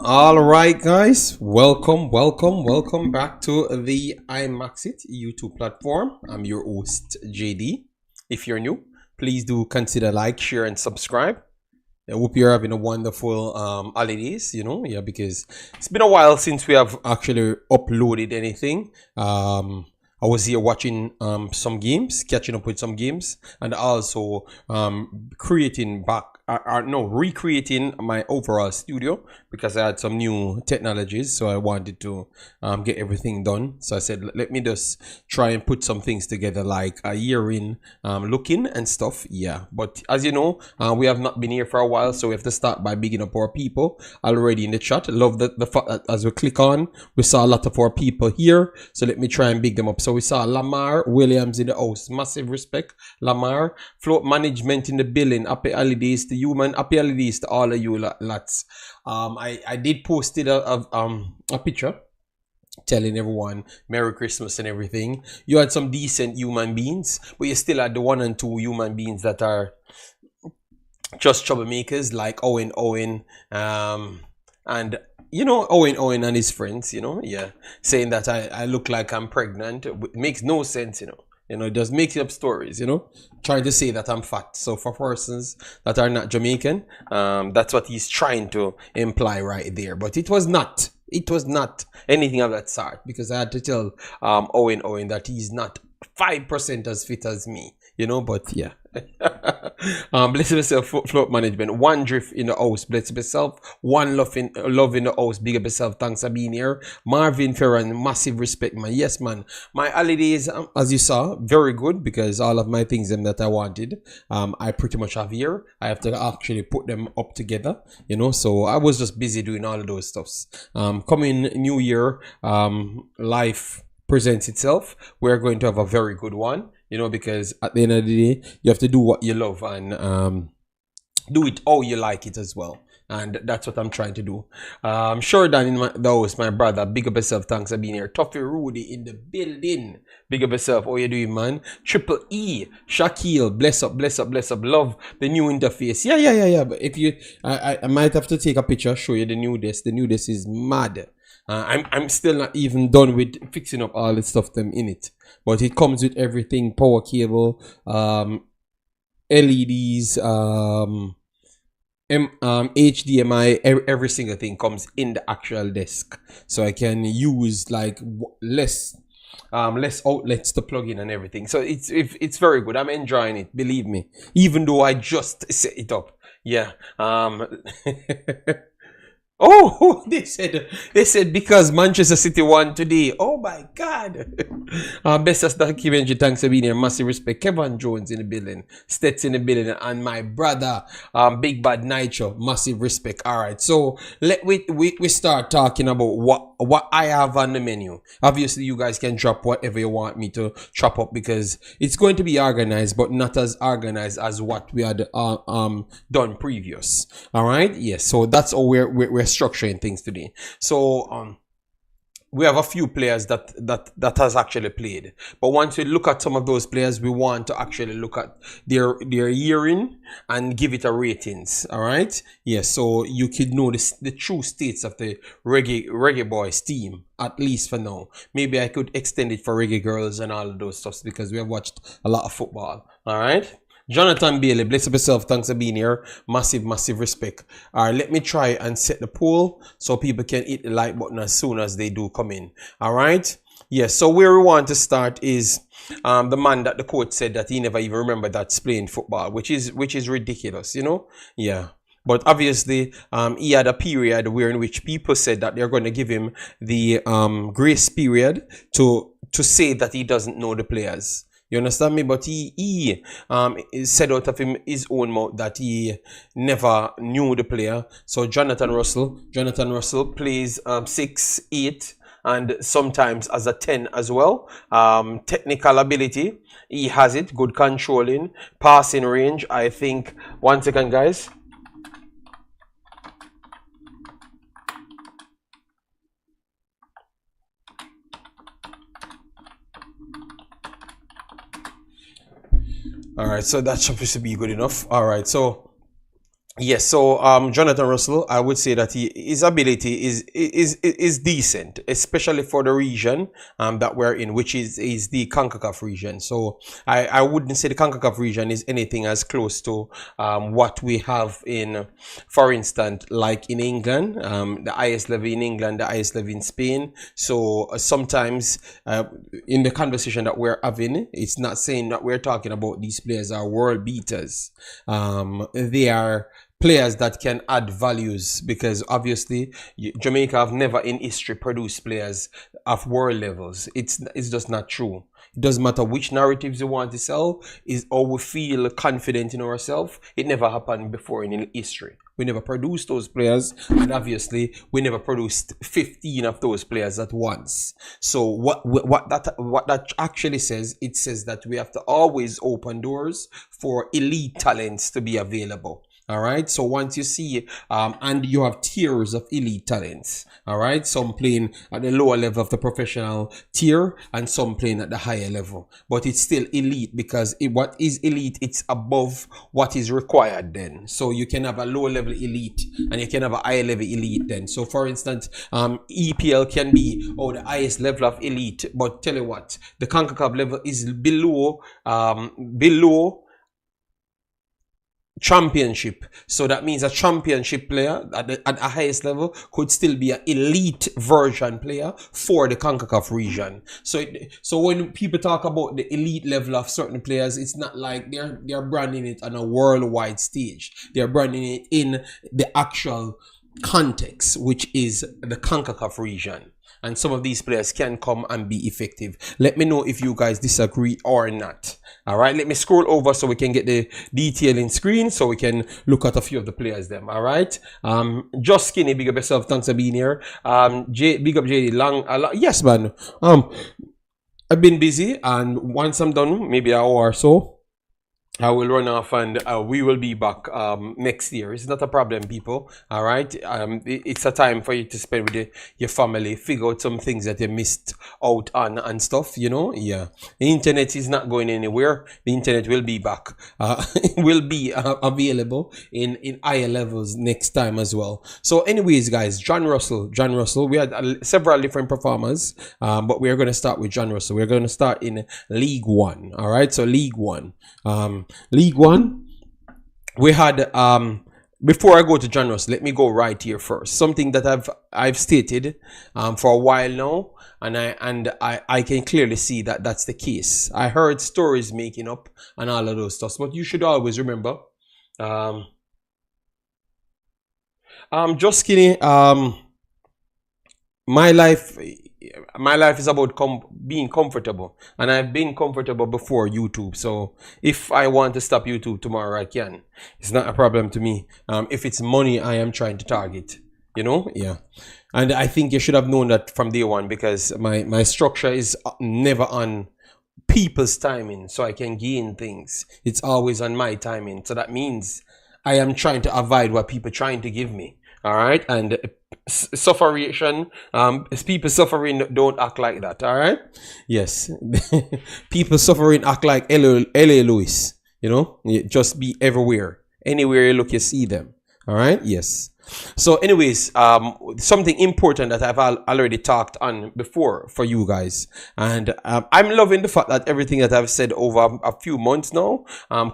All right, guys, welcome back to the Imaxit YouTube platform. I'm your host, JD. If you're new, please do consider like, share, and subscribe. I hope you're having a wonderful holidays, because it's been a while since we have actually uploaded anything. I was here watching some games, catching up with some games, and also recreating my overall studio because I had some new technologies, so I wanted to get everything done. So I said, let me just try and put some things together, like a year in looking and stuff. Yeah, but as you know, we have not been here for a while, so we have to start by bigging up our people already in the chat. I love the fact that as we click on, we saw a lot of our people here, so let me try and big them up. So we saw Lamar Williams in the house. Massive respect, Lamar. Float management in the building. Happy holidays to you, man. Happy holidays to all of you lads. I did post it a picture telling everyone Merry Christmas and everything. You had some decent human beings, but you still had the one and two human beings that are just troublemakers, like Owen, and Owen and his friends, saying that I look like I'm pregnant. It makes no sense, just making up stories, trying to say that I'm fat. So for persons that are not Jamaican, that's what he's trying to imply right there. But it was not anything of that sort, because I had to tell Owen that he's not 5% as fit as me, but yeah. Bless yourself, float management. One drift in the house, bless yourself. One love in the house, big up yourself. Thanks for being here. Marvin Ferran, massive respect, man. Yes, man. My holidays, as you saw, very good, because all of my things that I wanted, I pretty much have here. I have to actually put them up together, so I was just busy doing all of those stuffs. Coming new year, life presents itself. We're going to have a very good one, because at the end of the day, you have to do what you love and do it how you like it as well. And that's what I'm trying to do. Sure, Dan in the house, my brother. Big up yourself. Thanks for being here. Toffee Rudy in the building. Big up yourself. How you doing, man? Triple E. Shaquille. Bless up. Love the new interface. Yeah. But if you, I might have to take a picture, show you the new desk. The new desk is mad. I'm still not even done with fixing up all the stuff them in it, but it comes with everything: power cable, LEDs, HDMI. Every single thing comes in the actual desk, so I can use like less outlets to plug in and everything. So it's very good. I'm enjoying it, believe me, even though I just set it up. Yeah. Oh, they said because Manchester City won today. Oh my God. Best as documentary, thanks for being here. Massive respect. Kevin Jones in the building. Stets in the building. And my brother, Big Bad Nitro. Massive respect. Alright. So we start talking about what I have on the menu. Obviously you guys can drop whatever you want me to chop up, because it's going to be organized, but not as organized as what we had done previous. Alright? Yes. So that's how we're structuring things today. So we have a few players that has actually played, but once we look at some of those players, we want to actually look at their year in and give it a ratings. All right, yes. So you could know the true states of the Reggae Boyz team, at least for now. Maybe I could extend it for Reggae Girlz and all of those stuffs, because we have watched a lot of football. All right. Jonathan Bailey, bless up yourself. Thanks for being here. Massive respect. All right, let me try and set the poll so people can hit the like button as soon as they do come in. All right. Yes. So where we want to start is the man that the coach said that he never even remembered that's playing football, which is ridiculous, Yeah. But obviously, he had a period in which people said that they're going to give him the grace period to say that he doesn't know the players. You understand me? But he said out of his own mouth that he never knew the player. So Jonathan Russell plays 6, 8, and sometimes as a 10 as well. Technical ability, he has it. Good controlling, passing range. I think, 1 second, guys. All right, so that's supposed to be good enough. All right, so Yes, so Jonathan Russell, I would say that his ability is decent, especially for the region that we're in, which is the Concacaf region. So I wouldn't say the Concacaf region is anything as close to what we have in, for instance, like in England, the highest level in England, the highest level in Spain. So sometimes in the conversation that we're having, it's not saying that we're talking about these players are world beaters. They are players that can add values, because obviously Jamaica have never in history produced players of world levels. It's just not true. It doesn't matter which narratives you want to sell, is or we feel confident in ourselves. It never happened before in history. We never produced those players, and obviously we never produced 15 of those players at once. So what that actually says, it says that we have to always open doors for elite talents to be available. All right. So once you see, and you have tiers of elite talents. All right. Some playing at the lower level of the professional tier, and some playing at the higher level. But it's still elite, because what is elite, it's above what is required then. So you can have a lower level elite, and you can have a higher level elite then. So for instance, EPL can be the highest level of elite. But tell you what, the CONCACAF level is below championship. So that means a championship player at the highest level could still be an elite version player for the CONCACAF region. So when people talk about the elite level of certain players, it's not like they're branding it on a worldwide stage. They're branding it in the actual context, which is the CONCACAF region. And some of these players can come and be effective. Let me know if you guys disagree or not. All right, let me scroll over so we can get the detailing screen, so we can look at a few of the players them. All right, just skinny, big up yourself. Thanks for being here. Big up JD. Yes, man. I've been busy, and once I'm done, maybe an hour or so, I will run off, and we will be back next year. It's not a problem, people. All right. It's a time for you to spend with your family, figure out some things that you missed out on and stuff. Yeah. The internet is not going anywhere. The internet will be back. It will be available in higher levels next time as well. So, anyways, guys, John Russell. We had several different performers, but we are going to start with John Russell. We're going to start in League One. All right. So, League One. League One, we had before I go to John Ross, let me go right here first. Something that I've stated for a while now, and I can clearly see that that's the case. I heard stories making up and all of those stuff, but you should always remember, just kidding. My life is about being comfortable, and I've been comfortable before YouTube. So if I want to stop YouTube tomorrow, I can. It's not a problem to me. If it's money I am trying to target, yeah. And I think you should have known that from day one, because my structure is never on people's timing, so I can gain things. It's always on my timing. So that means I am trying to avoid what people are trying to give me. All right, and sufferation, people suffering don't act like that. All right, yes. People suffering act like LA Lewis. Just be everywhere, anywhere you look, you see them. All right, yes. So anyways, something important that I've already talked on before for you guys, and I'm loving the fact that everything that I've said over a few months now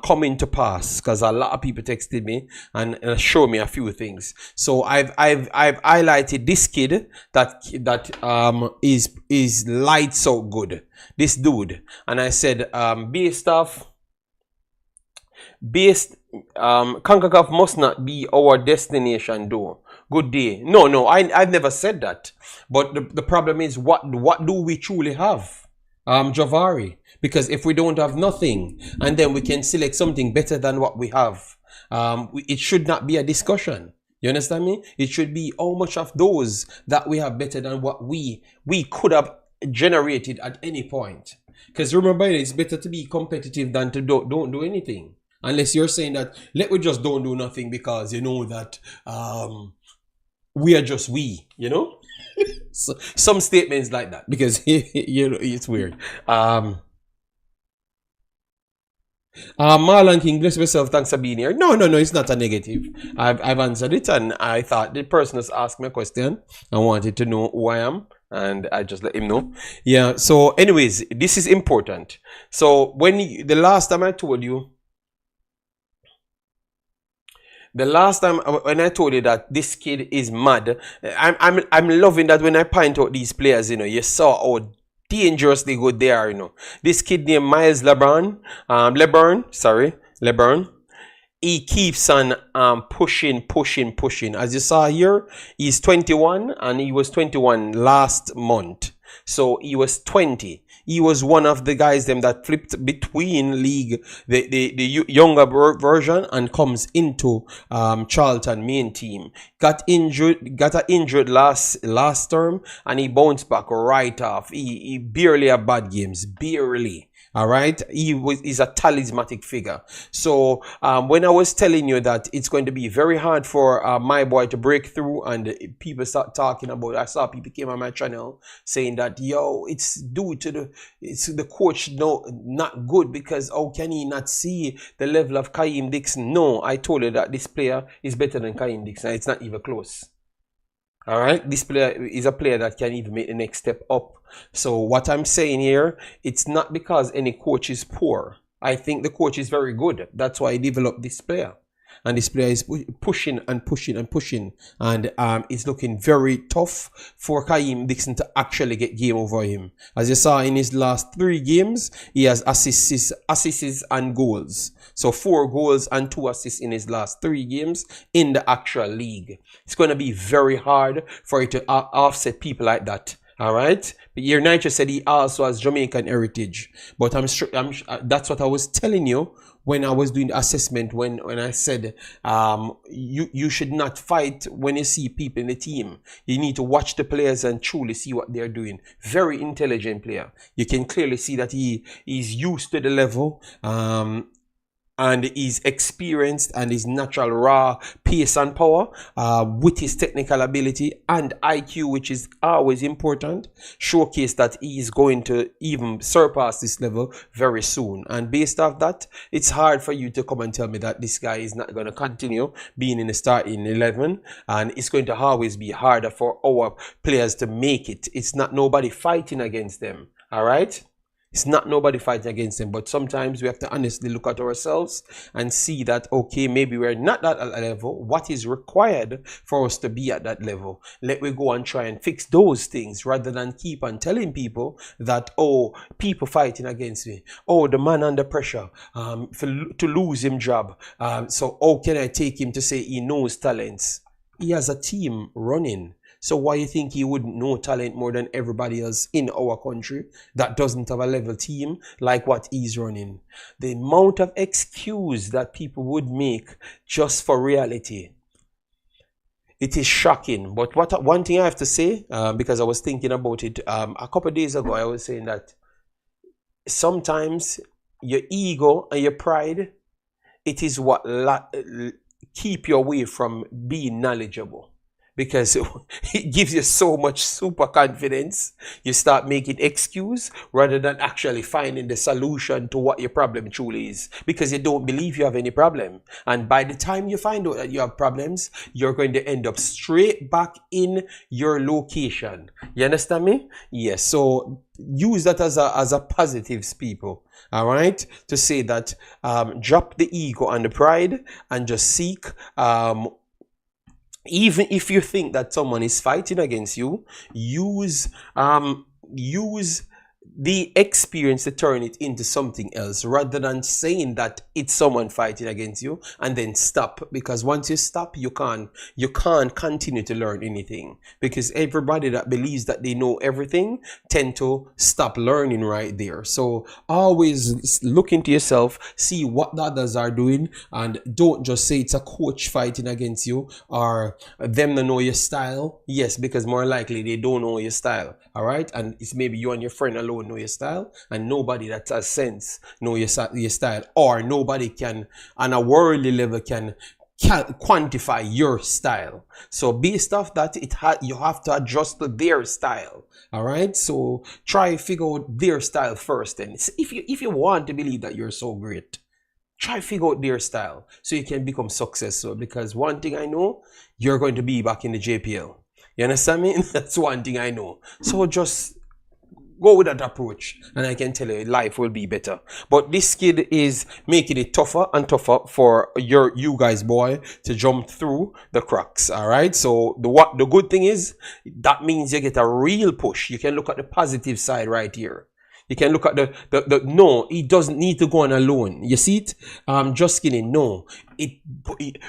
coming to pass, because a lot of people texted me and showed me a few things. So I've highlighted this kid that is light so good, this dude, and I said based CONCACAF must not be our destination though. Good day. No, I've never said that. But the problem is, what do we truly have? Javari. Because if we don't have nothing, and then we can select something better than what we have, it should not be a discussion. You understand me? It should be how much of those that we have better than what we could have generated at any point. Because remember, it's better to be competitive than to don't do anything. Unless you're saying that we just don't do nothing because you know that we are just so, some statements like that, because it's weird. Marlon King, bless yourself. Thanks for being here. No, no, no, it's not a negative. I've answered it, and I thought the person has asked me a question. I wanted to know who I am, and I just let him know. Yeah. So, anyways, this is important. So, the last time I told you, the last time when I told you that this kid is mad, I'm loving that when I point out these players. You saw how dangerously good they are. This kid named Miles LeBron. He keeps on pushing. As you saw here, he's 21 and he was 21 last month. So he was 20. He was one of the guys them that flipped between league, the younger version, and comes into Charlton main team. Got injured last term, and he bounced back right off. He barely had bad games, barely. All right, he's a talismanic figure. So when I was telling you that it's going to be very hard for my boy to break through, and people start talking about, I saw people came on my channel saying that it's due to the coach not good, because how can he not see the level of Kaim Dixon? No, I told you that this player is better than Kaim Dixon. It's not even close. All right, this player is a player that can even make the next step up. So what I'm saying here, it's not because any coach is poor. I think the coach is very good. That's why he developed this player. And this player is pushing. And it's looking very tough for Kaim Dixon to actually get game over him. As you saw in his last 3 games, he has assists and goals. So 4 goals and 2 assists in his last 3 games in the actual league. It's going to be very hard for it to offset people like that. All right. But your Nitro said he also has Jamaican heritage. But that's what I was telling you when I was doing the assessment, when I said you should not fight when you see people in the team. You need to watch the players and truly see what they're doing. Very intelligent player. You can clearly see that he is used to the level. And he's experienced, and his natural raw pace and power with his technical ability and IQ, which is always important, showcase that he is going to even surpass this level very soon. And based off that, it's hard for you to come and tell me that this guy is not going to continue being in the starting 11, and it's going to always be harder for our players to make it. It's not nobody fighting against them. All right. It's not nobody fighting against them, but sometimes we have to honestly look at ourselves and see that, okay, maybe we're not at that level. What is required for us to be at that level? Let we go and try and fix those things rather than keep on telling people that, oh, people fighting against me. Oh, the man under pressure to lose him job. So how can I take him to say he knows talents? He has a team running. So why you think he wouldn't know talent more than everybody else in our country that doesn't have a level team like what he's running? The amount of excuse that people would make just for reality, it is shocking. But one thing I have to say, because I was thinking about it a couple of days ago, I was saying that sometimes your ego and your pride, it is what keep you away from being knowledgeable. Because it gives you so much super confidence, you start making excuse rather than actually finding the solution to what your problem truly is. Because you don't believe you have any problem. And by the time you find out that you have problems, you're going to end up straight back in your location. You understand me? Yes. So use that as a positive, people. All right? To say that drop the ego and the pride and just seek even if you think that someone is fighting against you, use the experience to turn it into something else rather than saying that it's someone fighting against you and then stop. Because once you stop, you can't continue to learn anything, because everybody that believes that they know everything tend to stop learning right there. So always look into yourself, see what the others are doing, and don't just say it's a coach fighting against you or them to know your style. Yes, because more likely they don't know your style. All right, and it's maybe you and your friend alone know your style, and nobody that has sense know your style, or nobody can on a worldly level can quantify your style. So based off that, you have to adjust to their style. All right, so try figure out their style first, and if you want to believe that you're so great. Try figure out their style so you can become successful. Because one thing I know, you're going to be back in the JPL. You understand me? That's one thing I know. So just go with that approach, and I can tell you life will be better. But this kid is making it tougher and tougher for you guys, boy, to jump through the cracks. All right. So the good thing is that means you get a real push. You can look at the positive side right here. You can look at the no, he doesn't need to go on alone. You see it? Just kidding. No.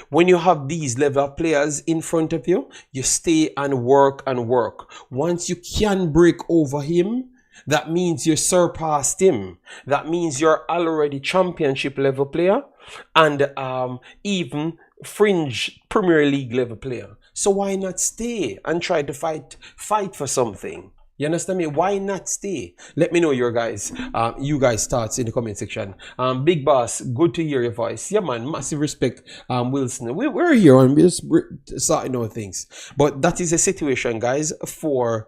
When you have these level of players in front of you, you stay and work and work. Once you can break over him, that means you surpassed him. That means you're already championship level player and even fringe Premier League level player. So why not stay and try to fight for something? You understand me? Why not stay? Let me know you guys' thoughts in the comment section. Big Boss, good to hear your voice. Yeah, man, massive respect, Wilson. We're here and we're just starting out things. But that is a situation, guys, for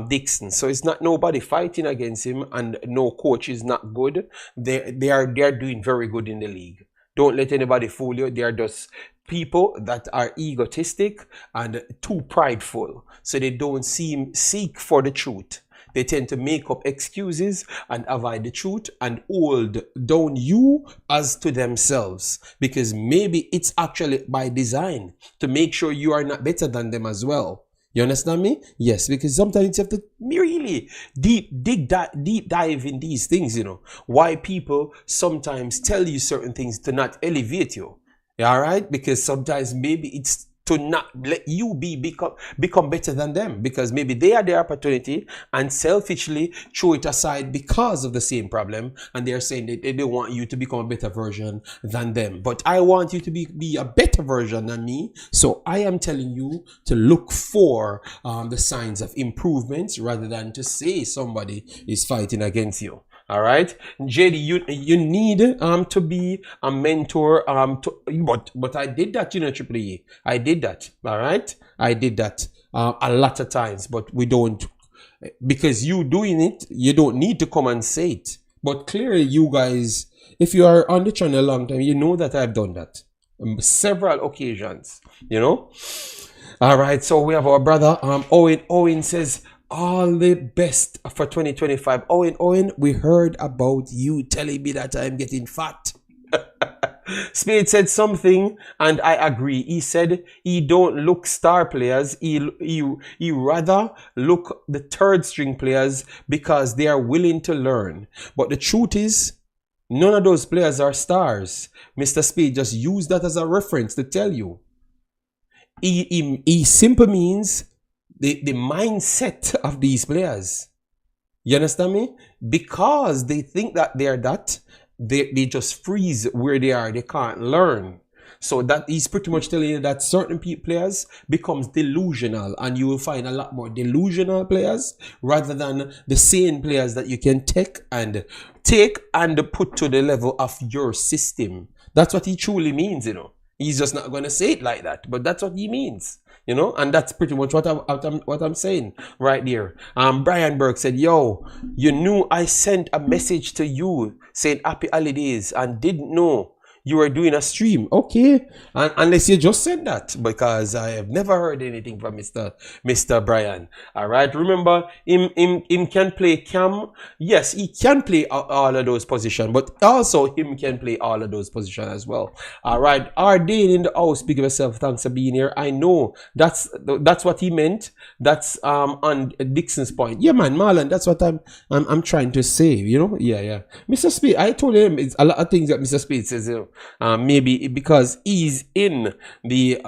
Dixon. So it's not nobody fighting against him, and no coach is not good. They are doing very good in the league. Don't let anybody fool you. They are just people that are egotistic and too prideful. So they don't seek for the truth. They tend to make up excuses and avoid the truth and hold down you as to themselves. Because maybe it's actually by design to make sure you are not better than them as well. You understand me? Yes, because sometimes you have to really deep dive in these things, you know. Why people sometimes tell you certain things to not elevate you. All right? Because sometimes maybe it's to not let you become better than them, because maybe they had their opportunity and selfishly throw it aside because of the same problem, and they're saying that they don't want you to become a better version than them. But I want you to be a better version than me, so I am telling you to look for the signs of improvements rather than to say somebody is fighting against you. All right, JD, you need to be a mentor. But I did that, you know, Triple E. I did that. All right, I did that a lot of times. But we don't, because you doing it, you don't need to come and say it. But clearly, you guys, if you are on the channel a long time, you know that I've done that on several occasions. You know. All right, so we have our brother Owen. Owen says, all the best for 2025. Owen, we heard about you telling me that I'm getting fat. Spade said something, and I agree. He said he don't look star players. He rather look the third string players because they are willing to learn. But the truth is, none of those players are stars. Mr. Spade just used that as a reference to tell you. He simply means the mindset of these players. You understand me? Because they think that they are that, they just freeze where they are. They can't learn. So that he's pretty much telling you that certain players becomes delusional, and you will find a lot more delusional players rather than the sane players that you can take and put to the level of your system. That's what he truly means, you know. He's just not going to say it like that, but that's what he means. You know, and that's pretty much what I'm saying right there. Brian Burke said, yo, you knew I sent a message to you saying happy holidays and didn't know you were doing a stream. Okay, and unless you just said that, because I have never heard anything from Mr. Brian. All right, remember him can play cam. Yes, he can play all of those positions, but also him can play all of those positions as well. All right, Dane in the house, big of yourself, thanks for being here. I know that's what he meant. That's on Dixon's point. Yeah, man, Marlon, that's what I'm trying to say. You know, yeah. Mr. Speed, I told him it's a lot of things that Mr. Speed says. You know, maybe because he's in the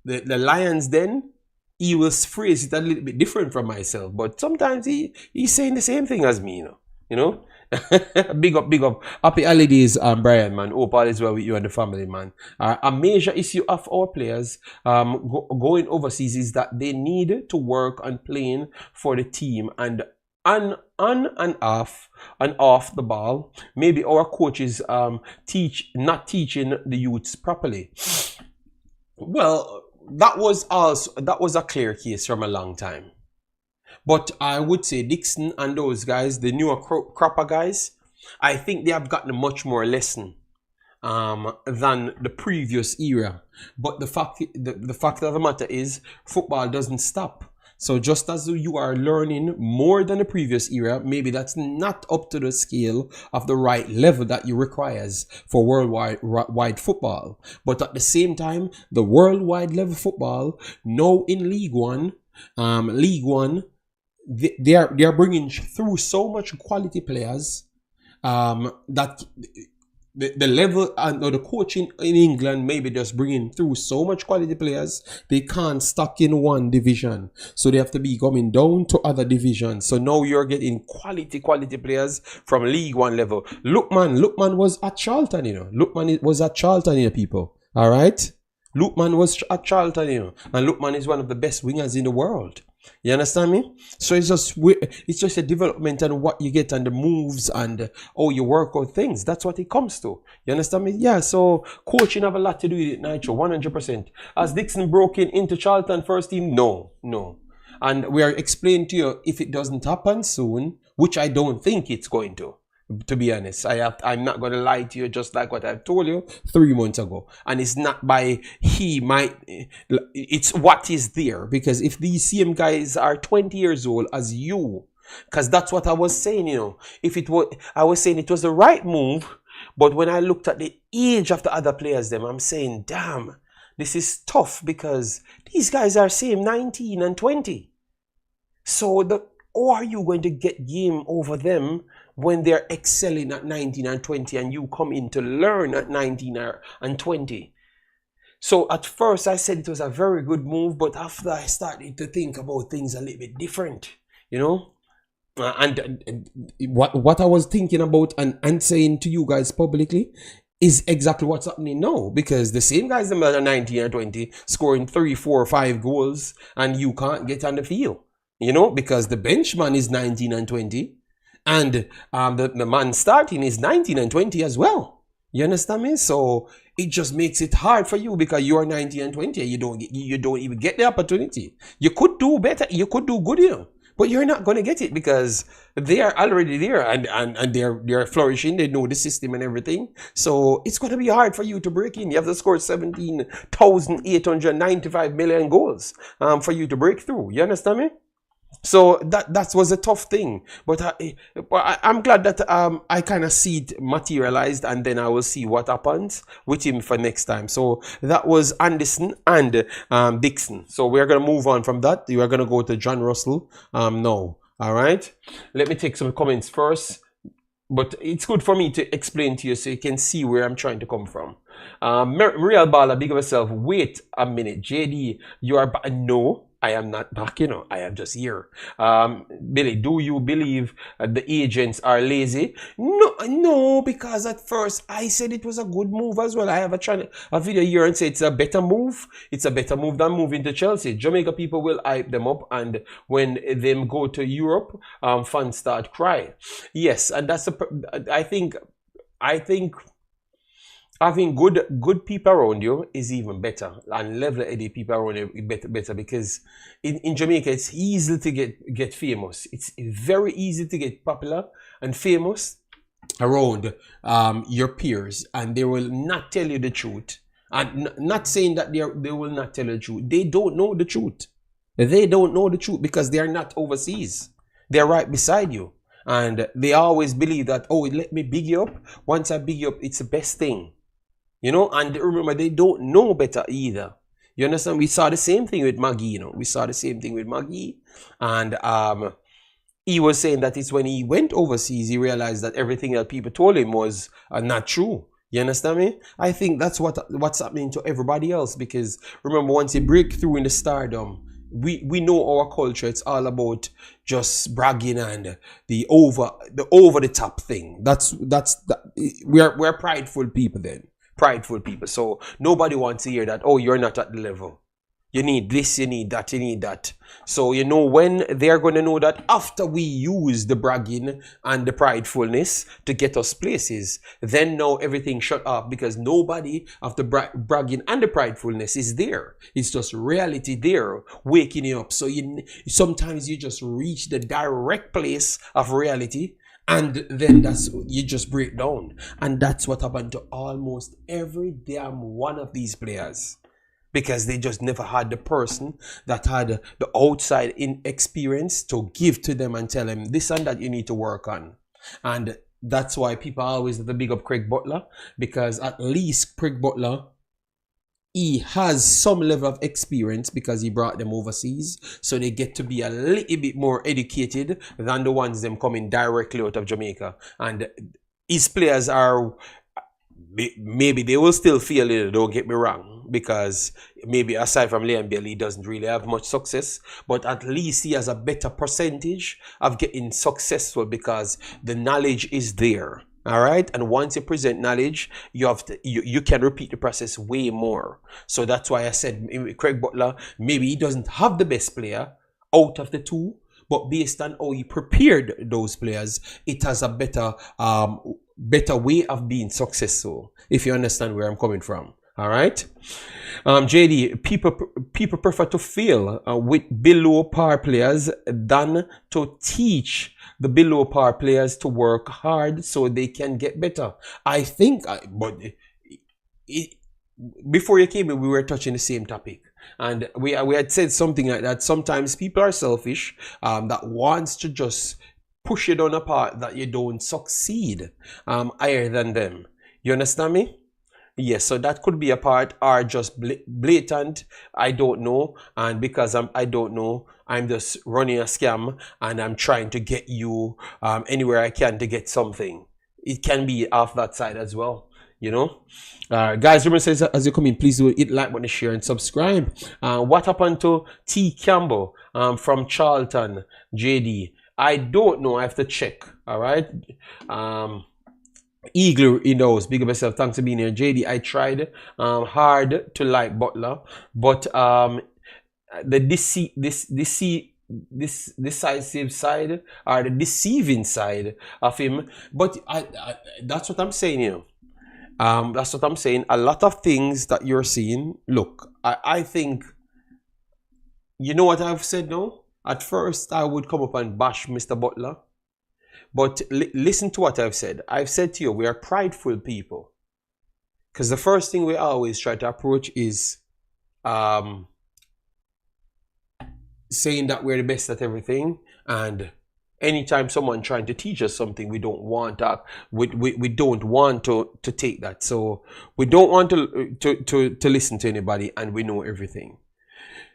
Lions den, he will phrase it a little bit different from myself, but sometimes he's saying the same thing as me, you know. Big up, happy holidays, Brian, man. Hope all is well with you and the family, man. A major issue of our players going overseas is that they need to work on playing for the team and on and off the ball. Maybe our coaches not teaching the youths properly. Well, that was a clear case from a long time. But I would say Dixon and those guys, the newer cropper guys, I think they have gotten much more lesson than the previous era. But the fact of the matter is, football doesn't stop. So just as you are learning more than the previous era, maybe that's not up to the scale of the right level that you requires for worldwide football. But at the same time, the worldwide level football now in League One, they are bringing through so much quality players that the level and the coaching in England maybe just bringing through so much quality players, they can't stuck in one division, so they have to be coming down to other divisions. So now you're getting quality players from League One level. Lookman was at Charlton, Lookman was at Charlton, people. All right, Lookman was at Charlton, and Lookman is one of the best wingers in the world. You understand me? So it's just a development and what you get and the moves and how you work out things. That's what it comes to. You understand me? Yeah, so coaching have a lot to do with it, Nitro, 100%. Has Dixon broken into Charlton first team? No. And we are explaining to you, if it doesn't happen soon, which I don't think it's going to be honest. I'm not going to lie to you, just like what I've told you 3 months ago. And it's not by it's what is there. Because if these same guys are 20 years old as you, because that's what I was saying, I was saying it was the right move. But when I looked at the age of the other players, I'm saying, damn, this is tough because these guys are same 19 and 20. So how are you going to get game over them when they're excelling at 19 and 20 and you come in to learn at 19 and 20? So at first I said it was a very good move, but after I started to think about things a little bit different, and what I was thinking about and saying to you guys publicly is exactly what's happening now, because the same guys that are 19 and 20 scoring 3, 4, 5 goals and you can't get on the field, because the bench man is 19 and 20. And the man starting is 19 and 20 as well. You understand me? So it just makes it hard for you because you are 19 and 20 and you don't even get the opportunity. You could do better. You could do good, but you're not going to get it because they are already there and they're flourishing. They know the system and everything. So it's going to be hard for you to break in. You have to score 17,895 million goals for you to break through. You understand me? So that was a tough thing, but I'm glad that I kind of see it materialized, and then I will see what happens with him for next time. So that was Anderson and Dixon. So we're gonna move on from that. We are gonna go to John Russell now. All right, let me take some comments first, but it's good for me to explain to you so you can see where I'm trying to come from. Real Baller, big of yourself. Wait a minute, JD, you are back? No, I am not back, I am just here. Billy, do you believe the agents are lazy? No, because at first I said it was a good move as well. I have a video here and say it's a better move. It's a better move than moving to Chelsea. Jamaica people will hype them up, and when them go to Europe, fans start crying. Yes, and that's I think having good people around you is even better, and level-headed people around you better because in Jamaica it's easy to get famous. It's very easy to get popular and famous around your peers, and they will not tell you the truth. And not saying that they will not tell you the truth. They don't know the truth. They don't know the truth because they are not overseas. They're right beside you, and they always believe that, oh, let me big you up. Once I big you up, it's the best thing. And remember, they don't know better either. You understand? We saw the same thing with Maggie, We saw the same thing with Maggie. And he was saying that it's when he went overseas, he realized that everything that people told him was not true. You understand me? I think that's what's happening to everybody else, because remember, once you break through in the stardom, we know our culture. It's all about just bragging and the over the top thing. We're prideful people then. Prideful people. So nobody wants to hear that, oh, you're not at the level. You need this, you need that, you need that. So when they're going to know that after we use the bragging and the pridefulness to get us places, then now everything shut up, because nobody of the bragging and the pridefulness is there. It's just reality there waking you up. So sometimes you just reach the direct place of reality, And then that's you just break down. And that's what happened to almost every damn one of these players. Because they just never had the person that had the outside in experience to give to them and tell them this and that you need to work on. And that's why people always have to big up Craig Butler, because at least Craig Butler, he has some level of experience because he brought them overseas, so they get to be a little bit more educated than the ones them coming directly out of Jamaica. And his players are, maybe they will still feel it, don't get me wrong, because maybe aside from Liam Bailey, he doesn't really have much success, but at least he has a better percentage of getting successful because the knowledge is there. All right, and once you present knowledge, you can repeat the process way more. So that's why I said Craig Butler, maybe he doesn't have the best player out of the two, but based on how he prepared those players, it has a better way of being successful, if you understand where I'm coming from. All right, JD, people prefer to fail with below par players than to teach the below par players to work hard so they can get better. I think, before you came in, we were touching the same topic, and we had said something like that. Sometimes people are selfish, that wants to just push you down a path that you don't succeed higher than them. You understand me? Yes, so that could be a part, or just blatant, I don't know, and because I don't know, I'm just running a scam and I'm trying to get you anywhere I can to get something. It can be off that side as well, you know. Guys, remember, says as you come in, please do hit like button, share and subscribe. What happened to T Campbell from Charlton, JD? I don't know, I have to check. All right. Eagle in those, big up yourself, thanks for being here. JD, I tried hard to like Butler, but the decisive side, or the deceiving side of him, but I that's what I'm saying, you know. That's what I'm saying. A lot of things that you're seeing, look, I think, you know what I've said now? At first I would come up and bash Mr. Butler, but listen to what I've said. I've said to you, we are prideful people. Because the first thing we always try to approach is saying that we're the best at everything. And anytime someone trying to teach us something, we don't want that. We don't want to take that. So we don't want to listen to anybody, and we know everything.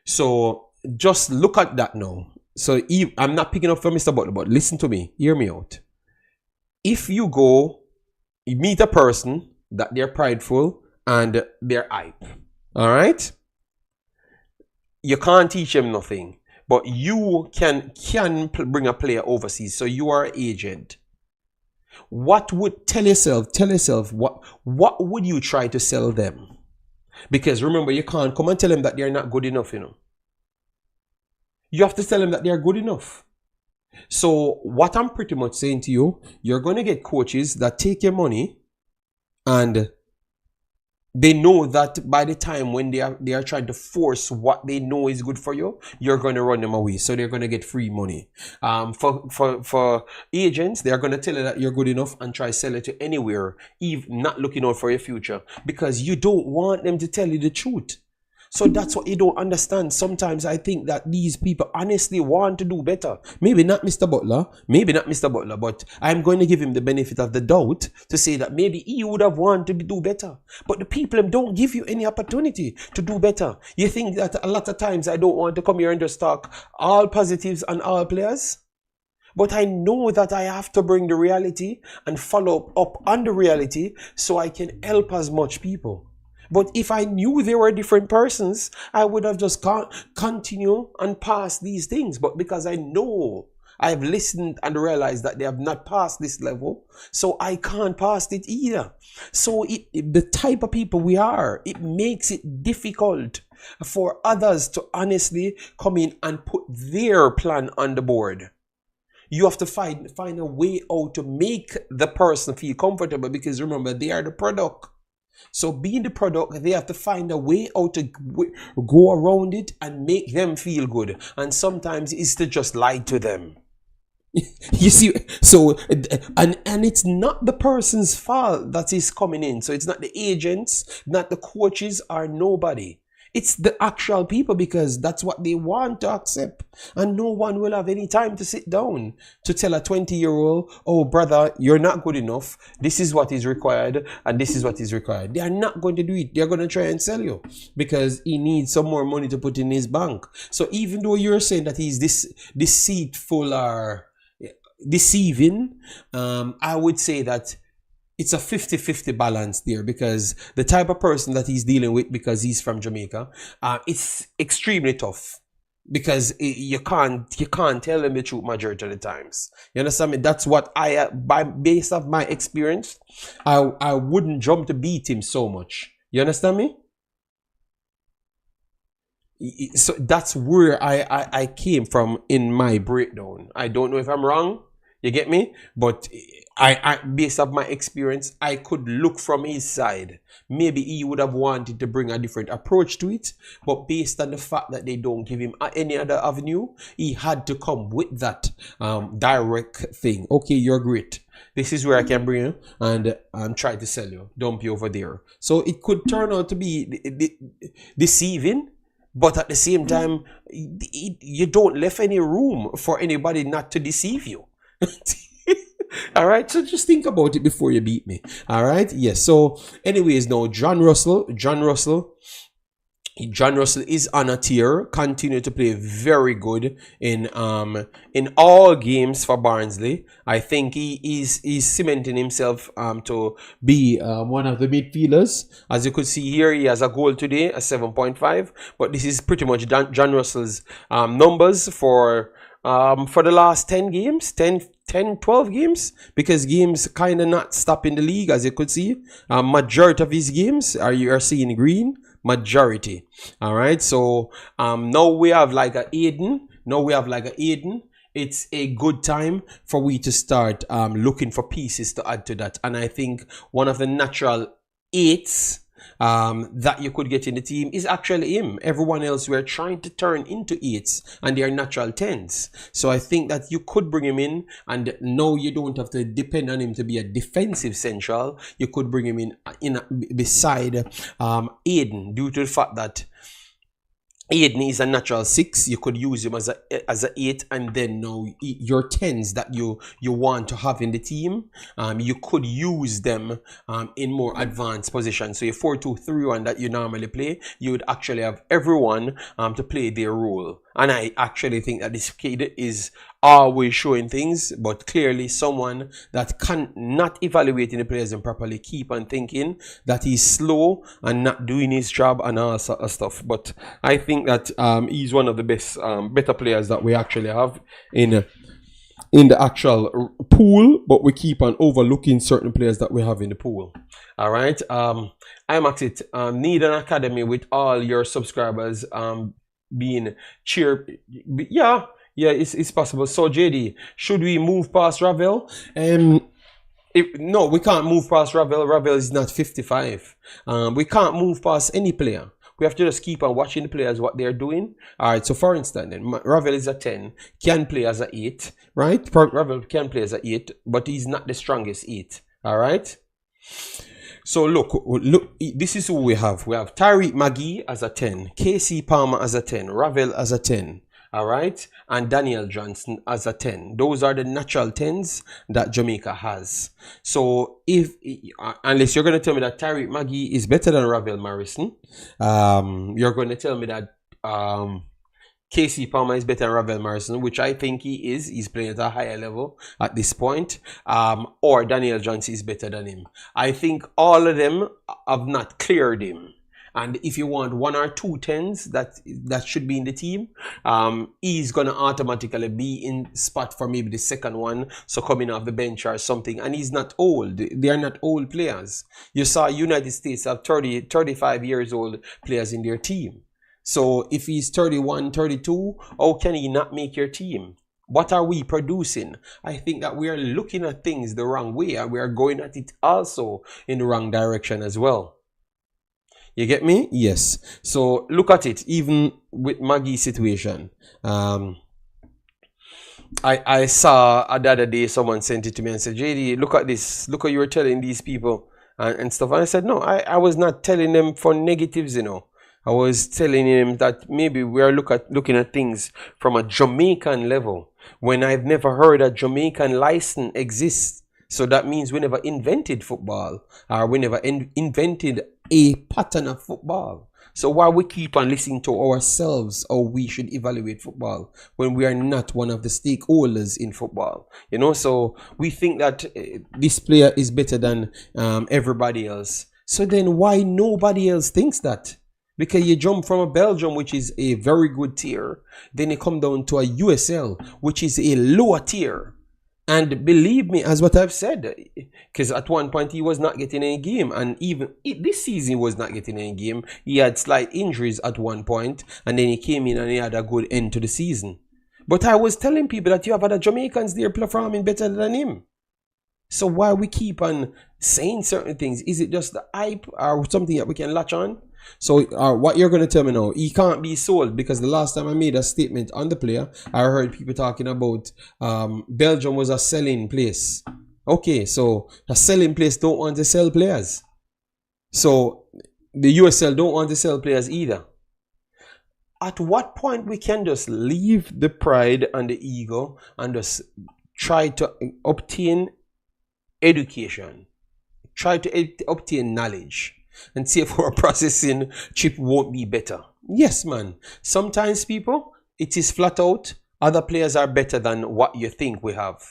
So just look at that now. So I'm not picking up for Mr. Butler, but listen to me. Hear me out. If you meet a person that they're prideful and they're hype, all right? You can't teach them nothing, but you can bring a player overseas. So you are an agent. What would tell yourself what would you try to sell them? Because remember, you can't come and tell them that they're not good enough, you know. You have to tell them that they're good enough. So what I'm pretty much saying to you, you're going to get coaches that take your money, and they know that by the time when they are trying to force what they know is good for you, you're going to run them away. So they're going to get free money. For agents, they're going to tell you that you're good enough and try to sell it to anywhere, even not looking out for your future, because you don't want them to tell you the truth. So that's what you don't understand. Sometimes I think that these people honestly want to do better. Maybe not Mr. Butler, but I'm going to give him the benefit of the doubt to say that maybe he would have wanted to do better. But the people don't give you any opportunity to do better. You think that a lot of times I don't want to come here and just talk all positives on all players? But I know that I have to bring the reality and follow up on the reality so I can help as much people. But if I knew they were different persons, I would have just continue and pass these things. But because I know, I've listened and realized that they have not passed this level, so I can't pass it either. So the type of people we are, it makes it difficult for others to honestly come in and put their plan on the board. You have to find a way out to make the person feel comfortable, because remember, they are the product. So being the product, they have to find a way out to go around it and make them feel good. And sometimes it's to just lie to them. You see, so and it's not the person's fault that is coming in. So it's not the agents, not the coaches, or nobody. It's the actual people because that's what they want to accept. And no one will have any time to sit down to tell a 20-year-old, oh, brother, you're not good enough. This is what is required and this is what is required. They are not going to do it. They're going to try and sell you because he needs some more money to put in his bank. So even though you're saying that he's this deceitful or deceiving, I would say that it's a 50-50 balance there because the type of person that he's dealing with because he's from Jamaica, it's extremely tough because you can't tell him the truth majority of the times. You understand me? That's what based off my experience, I wouldn't jump to beat him so much. You understand me? So that's where I came from in my breakdown. I don't know if I'm wrong. You get me? But I based off my experience, I could look from his side. Maybe he would have wanted to bring a different approach to it, but based on the fact that they don't give him any other avenue, he had to come with that direct thing. Okay, you're great. This is where I can bring you and try to sell you. Dump you over there. So it could turn out to be deceiving. But at the same time, you don't left any room for anybody not to deceive you. All right, so just think about it before you beat me. All right, yes. So, anyways, now John Russell is on a tier, continue to play very good in all games for Barnsley. I think he's cementing himself to be one of the midfielders. As you could see here, he has a goal today, a 7.5. But this is pretty much John Russell's numbers for the last 10 games, 12 games, because games kind of not stop in the league, as you could see. Majority of his games you are seeing green. Majority. All right, so now we have like a Aiden. It's a good time for we to start looking for pieces to add to that. And I think one of the natural eights that you could get in the team is actually him. Everyone else we're trying to turn into eights and they are natural tens. So I think that you could bring him in, and no, you don't have to depend on him to be a defensive central. You could bring him in beside Aiden, due to the fact that Aiden is a natural 6. You could use him as a 8, and then now your 10s that you want to have in the team, you could use them in more advanced positions. So your 4-2-3-1 that you normally play, you would actually have everyone to play their role. And I actually think that this kid is always showing things, but clearly someone that can not evaluating the players properly, keep on thinking that he's slow and not doing his job and all sort of stuff. But I think that he's one of the best, better players that we actually have in the actual pool, but we keep on overlooking certain players that we have in the pool. All right. Imaxit need an academy with all your subscribers being cheered. Yeah, it's possible. So JD, should we move past Ravel? No, we can't move past Ravel. Ravel is not 55. We can't move past any player. We have to just keep on watching the players, what they're doing. All right, so for instance, then, Ravel is a 10, can play as a 8, right? Ravel can play as a 8, but he's not the strongest 8, all right? So look, this is who we have. We have Tariq Magee as a 10, KC Palmer as a 10, Ravel as a 10, all right? And Daniel Johnson as a 10. Those are the natural 10s that Jamaica has. So if, unless you're going to tell me that Tariq Magee is better than Ravel Morrison, you're going to tell me that KC Palmer is better than Ravel Morrison, which I think he is. He's playing at a higher level at this point. Or Daniel Johnson is better than him. I think all of them have not cleared him. And if you want 1 or 2 10s that should be in the team, he's going to automatically be in spot for maybe the second one. So coming off the bench or something. And he's not old. They are not old players. You saw United States have 35 years old players in their team. So if he's 31, 32, how can he not make your team? What are we producing? I think that we are looking at things the wrong way, and we are going at it also in the wrong direction as well. You get me? Yes. So look at it, even with Magee's situation. I saw the other day someone sent it to me and said, JD, look at this. Look what you were telling these people and stuff. And I said, no, I was not telling them for negatives, you know. I was telling him that maybe we are looking at things from a Jamaican level when I've never heard a Jamaican license exist. So that means we never invented football, or we never invented a pattern of football. So why we keep on listening to ourselves or we should evaluate football when we are not one of the stakeholders in football? You know, so we think that this player is better than everybody else. So then why nobody else thinks that? Because you jump from a Belgium, which is a very good tier, then you come down to a USL, which is a lower tier. And believe me, as what I've said, because at one point he was not getting any game, and even this season he was not getting any game. He had slight injuries at one point, and then he came in and he had a good end to the season. But I was telling people that you have other Jamaicans there performing better than him. So why we keep on saying certain things? Is it just the hype or something that we can latch on? So what you're going to tell me now, he can't be sold, because the last time I made a statement on the player, I heard people talking about Belgium was a selling place. Okay, so a selling place don't want to sell players. So the USL don't want to sell players either. At what point we can just leave the pride and the ego and just try to obtain education, try to obtain knowledge, and see if our processing chip won't be better? Yes, man. Sometimes, people, it is flat out. Other players are better than what you think we have.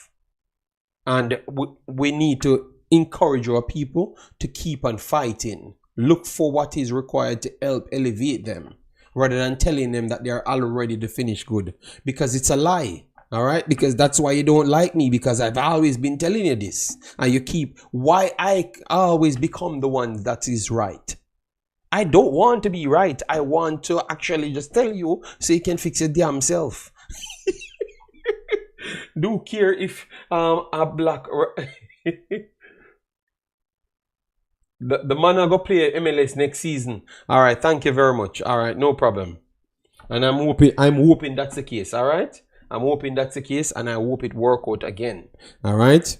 And we need to encourage our people to keep on fighting. Look for what is required to help elevate them, rather than telling them that they are already the finished good. Because it's a lie. All right, because that's why you don't like me, because I've always been telling you this, and you keep why I always become the one that is right. I don't want to be right. I want to actually just tell you so you can fix your damn self. Do care if a black the man I go play MLS next season. All right, thank you very much. All right, no problem. And I'm hoping that's the case. All right. I'm hoping that's the case, and I hope it work out again. All right.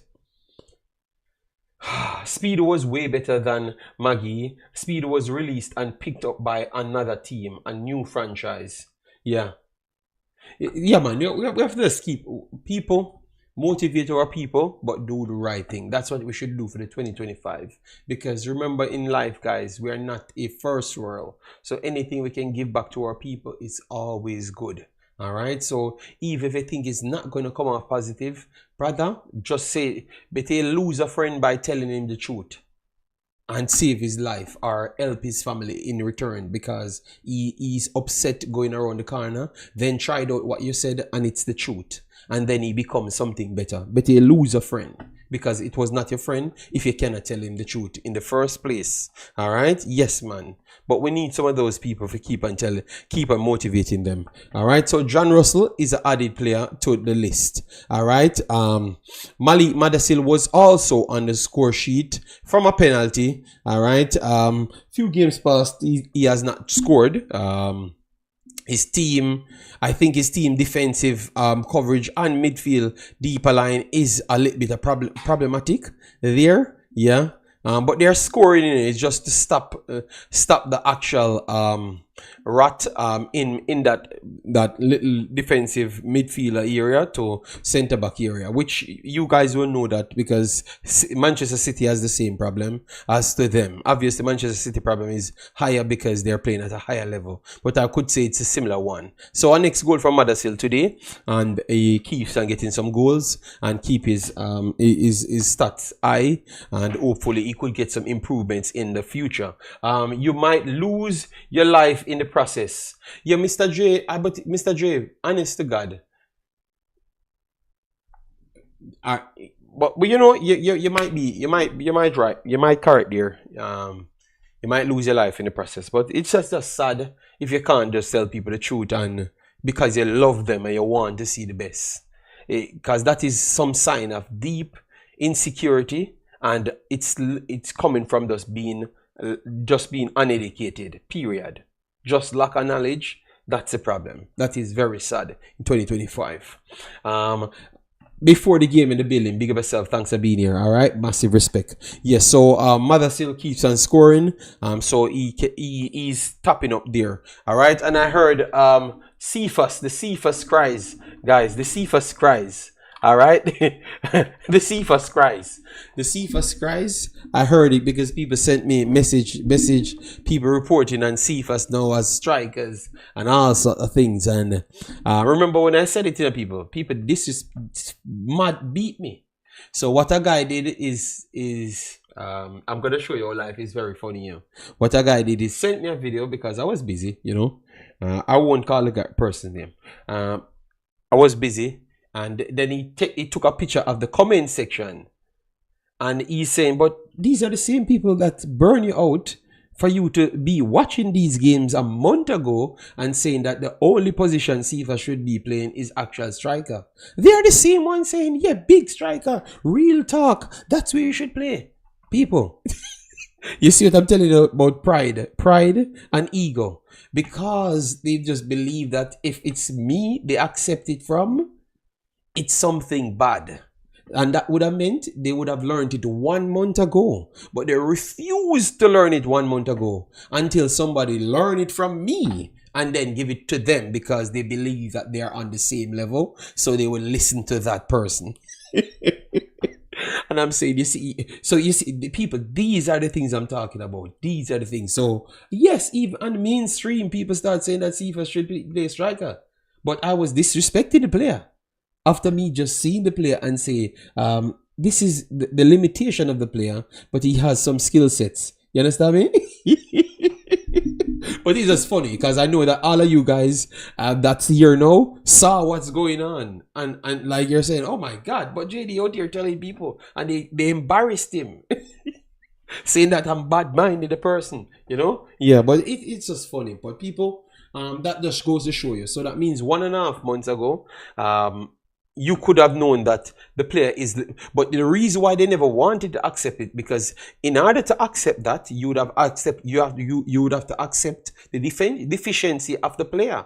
Speed was way better than Maggie. Speed was released and picked up by another team, a new franchise. Yeah. Yeah, man. We have to just keep people, motivate our people, but do the right thing. That's what we should do for the 2025. Because remember, in life, guys, we are not a first world. So anything we can give back to our people is always good. All right, so even if you think it's not going to come off positive, brother, just say, better lose a friend by telling him the truth and save his life, or help his family in return, because he's upset going around the corner, then tried out what you said and it's the truth, and then he becomes something better. Better lose a friend, because it was not your friend if you cannot tell him the truth in the first place. All right, yes, man. But we need some of those people to keep on motivating them. All right. So John Russell is an added player to the list. All right. Malik Mothersille was also on the score sheet from a penalty. All right. Few games past, he has not scored. His team defensive coverage and midfield deeper line is a little bit problematic there. Yeah. But they're scoring in it just to stop the actual rat in that little defensive midfielder area to centre back area, which you guys will know that because Manchester City has the same problem as to them. Obviously, Manchester City problem is higher because they're playing at a higher level, but I could say it's a similar one. So our next goal from Mothersille today, and he keeps on getting some goals and keep his stats high, and hopefully he could get some improvements in the future. You might lose your life in the process. Yeah, Mr. J, but Mr. J, honest to God, but you know, you might correct there. You might lose your life in the process, but it's just sad if you can't just tell people the truth, and because you love them and you want to see the best, because that is some sign of deep insecurity, and it's coming from just being uneducated, period. Just lack of knowledge, That's the problem. That is very sad in 2025. Before the game in the building, big up yourself. Thanks for being here. All right, massive respect. Yes. So Mothersille keeps on scoring. So he's tapping up there. All right, and I heard the Cephas cries, guys. The Cephas cries. All right, the Cephas cries. The Cephas cries. I heard it because people sent me message. People reporting on Cephas now as strikers and all sort of things. And remember when I said it to the people, this is mad beat me. So what a guy did is I'm gonna show you all life. It's very funny. You know. What a guy did is sent me a video because I was busy. You know, I won't call the person name. I was busy. And then he took a picture of the comment section. And he's saying, but these are the same people that burn you out for you to be watching these games a month ago and saying that the only position Cephas should be playing is actual striker. They are the same ones saying, yeah, big striker, real talk. That's where you should play. People. You see what I'm telling you about pride and ego. Because they just believe that if it's me, they accept it from, it's something bad. And that would have meant they would have learned it 1 month ago. But they refused to learn it 1 month ago until somebody learned it from me and then give it to them because they believe that they are on the same level. So they will listen to that person. And I'm saying, you see, the people, these are the things I'm talking about. These are the things. So yes, even on the mainstream, people start saying that Cephas should play striker. But I was disrespecting the player. After me just seeing the player and say, this is the limitation of the player, but he has some skill sets. You understand me? But it's just funny because I know that all of you guys that's here now saw what's going on. And like you're saying, oh my God, but JD out here telling people and they embarrassed him. Saying that I'm bad-minded the person, you know? Yeah, but it's just funny. But people, that just goes to show you. So that means 1.5 months ago, you could have known that the player is, but the reason why they never wanted to accept it, because in order to accept that, you would have to accept the deficiency of the player.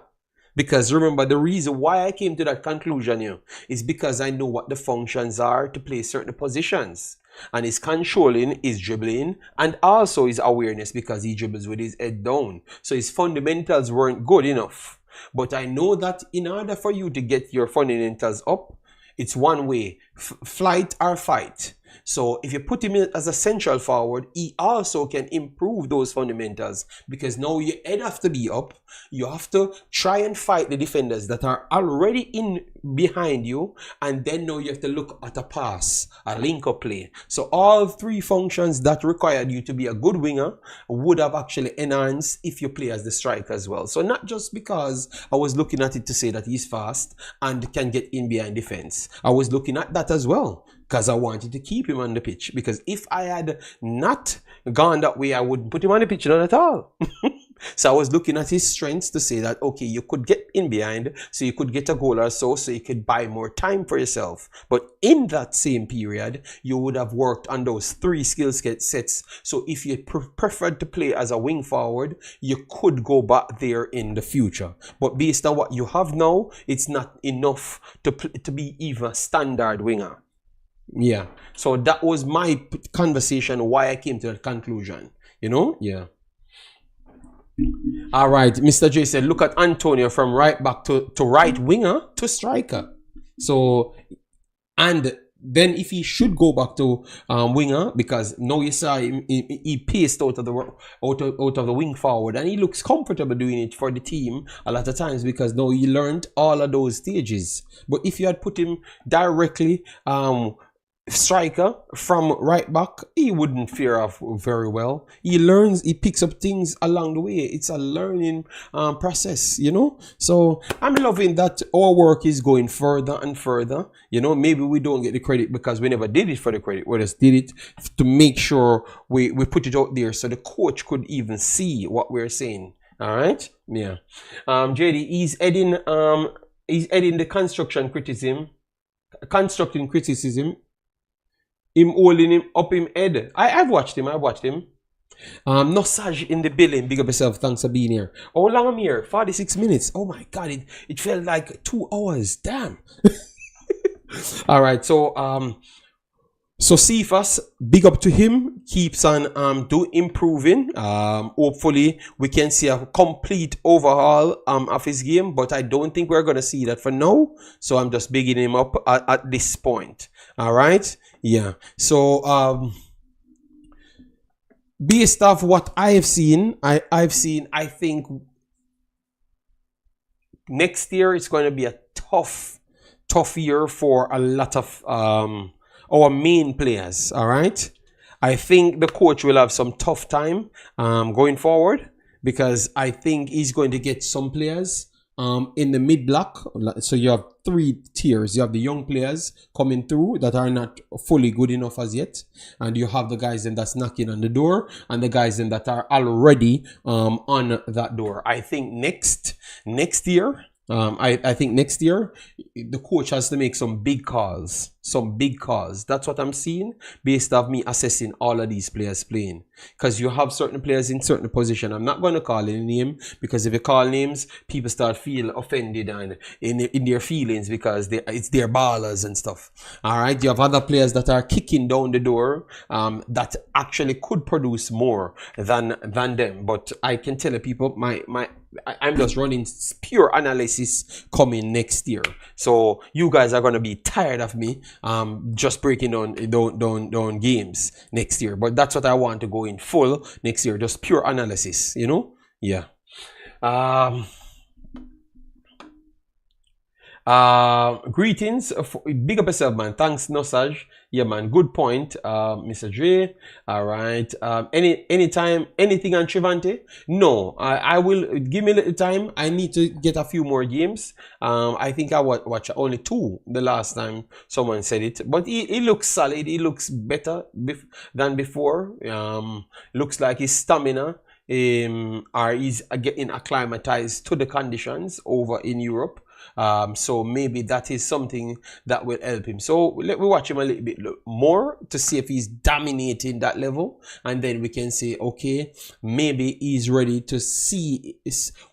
Because remember, the reason why I came to that conclusion is because I know what the functions are to play certain positions. And his controlling, his dribbling, and also his awareness because he dribbles with his head down. So his fundamentals weren't good enough. But I know that in order for you to get your fundamentals up, it's one way, flight or fight. So if you put him in as a central forward, he also can improve those fundamentals because now your head have to be up. You have to try and fight the defenders that are already in behind you, and then now you have to look at a pass, a link-up play. So all three functions that required you to be a good winger would have actually enhanced if you play as the striker as well. So not just because I was looking at it to say that he's fast and can get in behind defense. I was looking at that as well because I wanted to keep him on the pitch. Because if I had not gone that way, I wouldn't put him on the pitch, not at all. So I was looking at his strengths to say that, okay, you could get in behind, so you could get a goal or so you could buy more time for yourself. But in that same period, you would have worked on those three skill sets. So if you preferred to play as a wing forward, you could go back there in the future. But based on what you have now, it's not enough to be even a standard winger. Yeah. So that was my conversation, why I came to that conclusion. You know? Yeah. All right, Mr. J said, look at Antonio from right back to right winger to striker. So, and then if he should go back to winger, because now you saw him, he paced out of the wing forward, and he looks comfortable doing it for the team a lot of times because now he learned all of those stages. But if you had put him directly striker from right back, he wouldn't fare off very well. He learns, he picks up things along the way. It's a learning process, you know. So I'm loving that our work is going further and further. You know, maybe we don't get the credit because we never did it for the credit. We just did it to make sure we put it out there so the coach could even see what we're saying. All right, yeah. JD, he's adding the constructing criticism. Him holding him up him head. I've watched him. Nosage in the building. Big up yourself. Thanks for being here. How long I'm here? 46 minutes. Oh my god, it felt like 2 hours. Damn. All right, so Cephas, big up to him, keeps on improving. Hopefully we can see a complete overhaul of his game, but I don't think we're gonna see that for now. So I'm just bigging him up at this point. All right, yeah. So based off what I've seen, I think next year it's going to be a tough year for a lot of our main players. All right, I think the coach will have some tough time going forward, because I think he's going to get some players in the mid block. So you have 3 tiers. You have the young players coming through that are not fully good enough as yet, and you have the guys then that's knocking on the door, and the guys then that are already on that door. I think next year, I think next year the coach has to make some big calls. That's what I'm seeing based off me assessing all of these players playing. Because you have certain players in certain position. I'm not going to call any name, because if you call names, people start feel offended and in their feelings, because it's their ballers and stuff. All right, you have other players that are kicking down the door that actually could produce more than them. But I can tell you people, I'm just running pure analysis coming next year. So you guys are going to be tired of me just breaking down games next year. But that's what I want to go in full next year, just pure analysis, you know? Yeah. Greetings, big up yourself, man. Thanks, Nosage. Yeah, man, good point, Mr. J. All right. Anytime, anything on Trivante? No, I will give me a little time. I need to get a few more games. I think I watched only 2 the last time someone said it, but he looks solid. He looks better than before. Looks like his stamina are he's getting acclimatized to the conditions over in Europe. So maybe that is something that will help him. So let me watch him a little bit more to see if he's dominating that level, and then we can say, okay, maybe he's ready to see.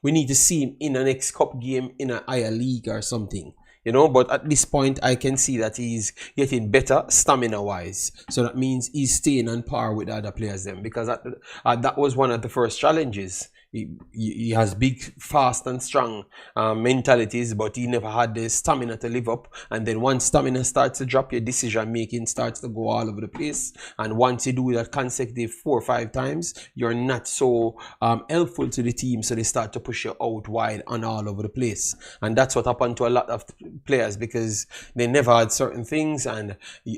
We need to see him in the next cup game in a higher league or something, you know. But at this point, I can see that he's getting better stamina wise. So that means he's staying on par with the other players then, because that was one of the first challenges. He has big, fast and strong mentalities, but he never had the stamina to live up. And then once stamina starts to drop, your decision making starts to go all over the place. And once you do that consecutive 4 or 5 times, you're not so helpful to the team, so they start to push you out wide and all over the place. And that's what happened to a lot of players, because they never had certain things, and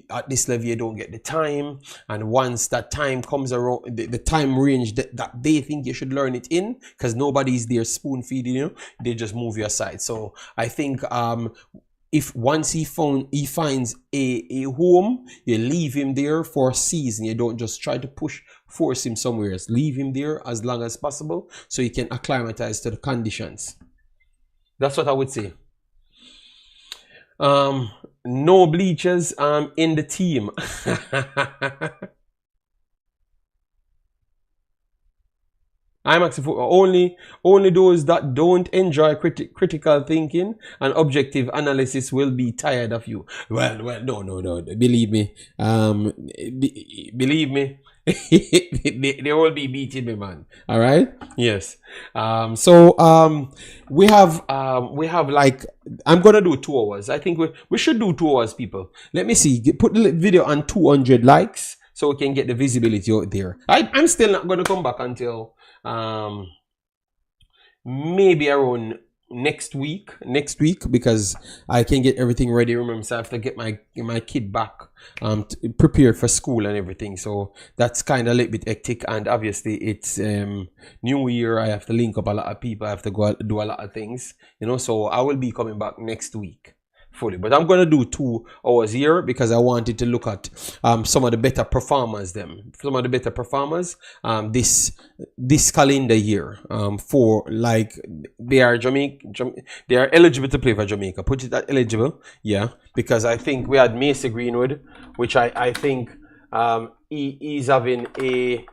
at this level you don't get the time. And once that time comes around, the time range that they think you should learn it in, because nobody's there spoon feeding you, they just move you aside. So I think if once he finds a home, you leave him there for a season. You don't just try to force him somewhere else. Leave him there as long as possible so he can acclimatize to the conditions. That's what I would say. No bleachers in the team. Imaxit only those that don't enjoy critical thinking and objective analysis will be tired of you. Well, no. Believe me, they will be beating me, man. All right. Yes. We have like, I'm gonna do 2 hours. I think we should do 2 hours, people. Let me see. Put the video on 200 likes so we can get the visibility out there. I'm still not gonna come back until maybe around next week, because I can get everything ready. Remember, so I have to get my kid back prepared for school and everything, so that's kind of a little bit hectic. And obviously it's New Year, I have to link up a lot of people, I have to go do a lot of things, you know. So I will be coming back next week fully, but I'm gonna do 2 hours here because I wanted to look at some of the better performers this calendar year, for like they are they are eligible to play for Jamaica. Put it at eligible, yeah, because I think we had Macy Greenwood, which I think he's having a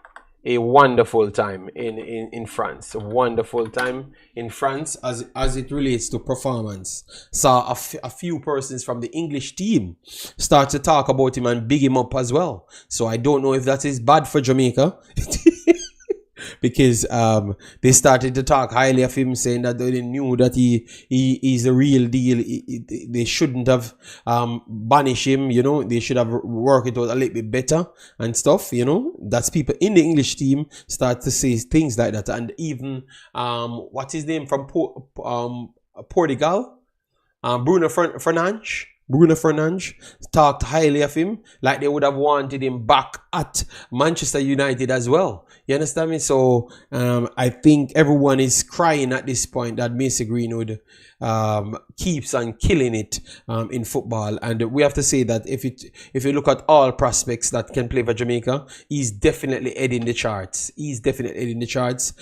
a wonderful time in France. A wonderful time in France as it relates to performance. Saw a few persons from the English team start to talk about him and big him up as well. So I don't know if that is bad for Jamaica. Because they started to talk highly of him, saying that they knew that he's a real deal. They shouldn't have banished him, you know. They should have worked it out a little bit better and stuff, you know. That's people in the English team start to say things like that. And even what's his name from Portugal, Bruno Fernandes talked highly of him, like they would have wanted him back at Manchester United as well. You understand me? So I think everyone is crying at this point that Mason Greenwood keeps on killing it in football. And we have to say that if you look at all prospects that can play for Jamaica, he's definitely heading the charts. He's definitely heading the charts.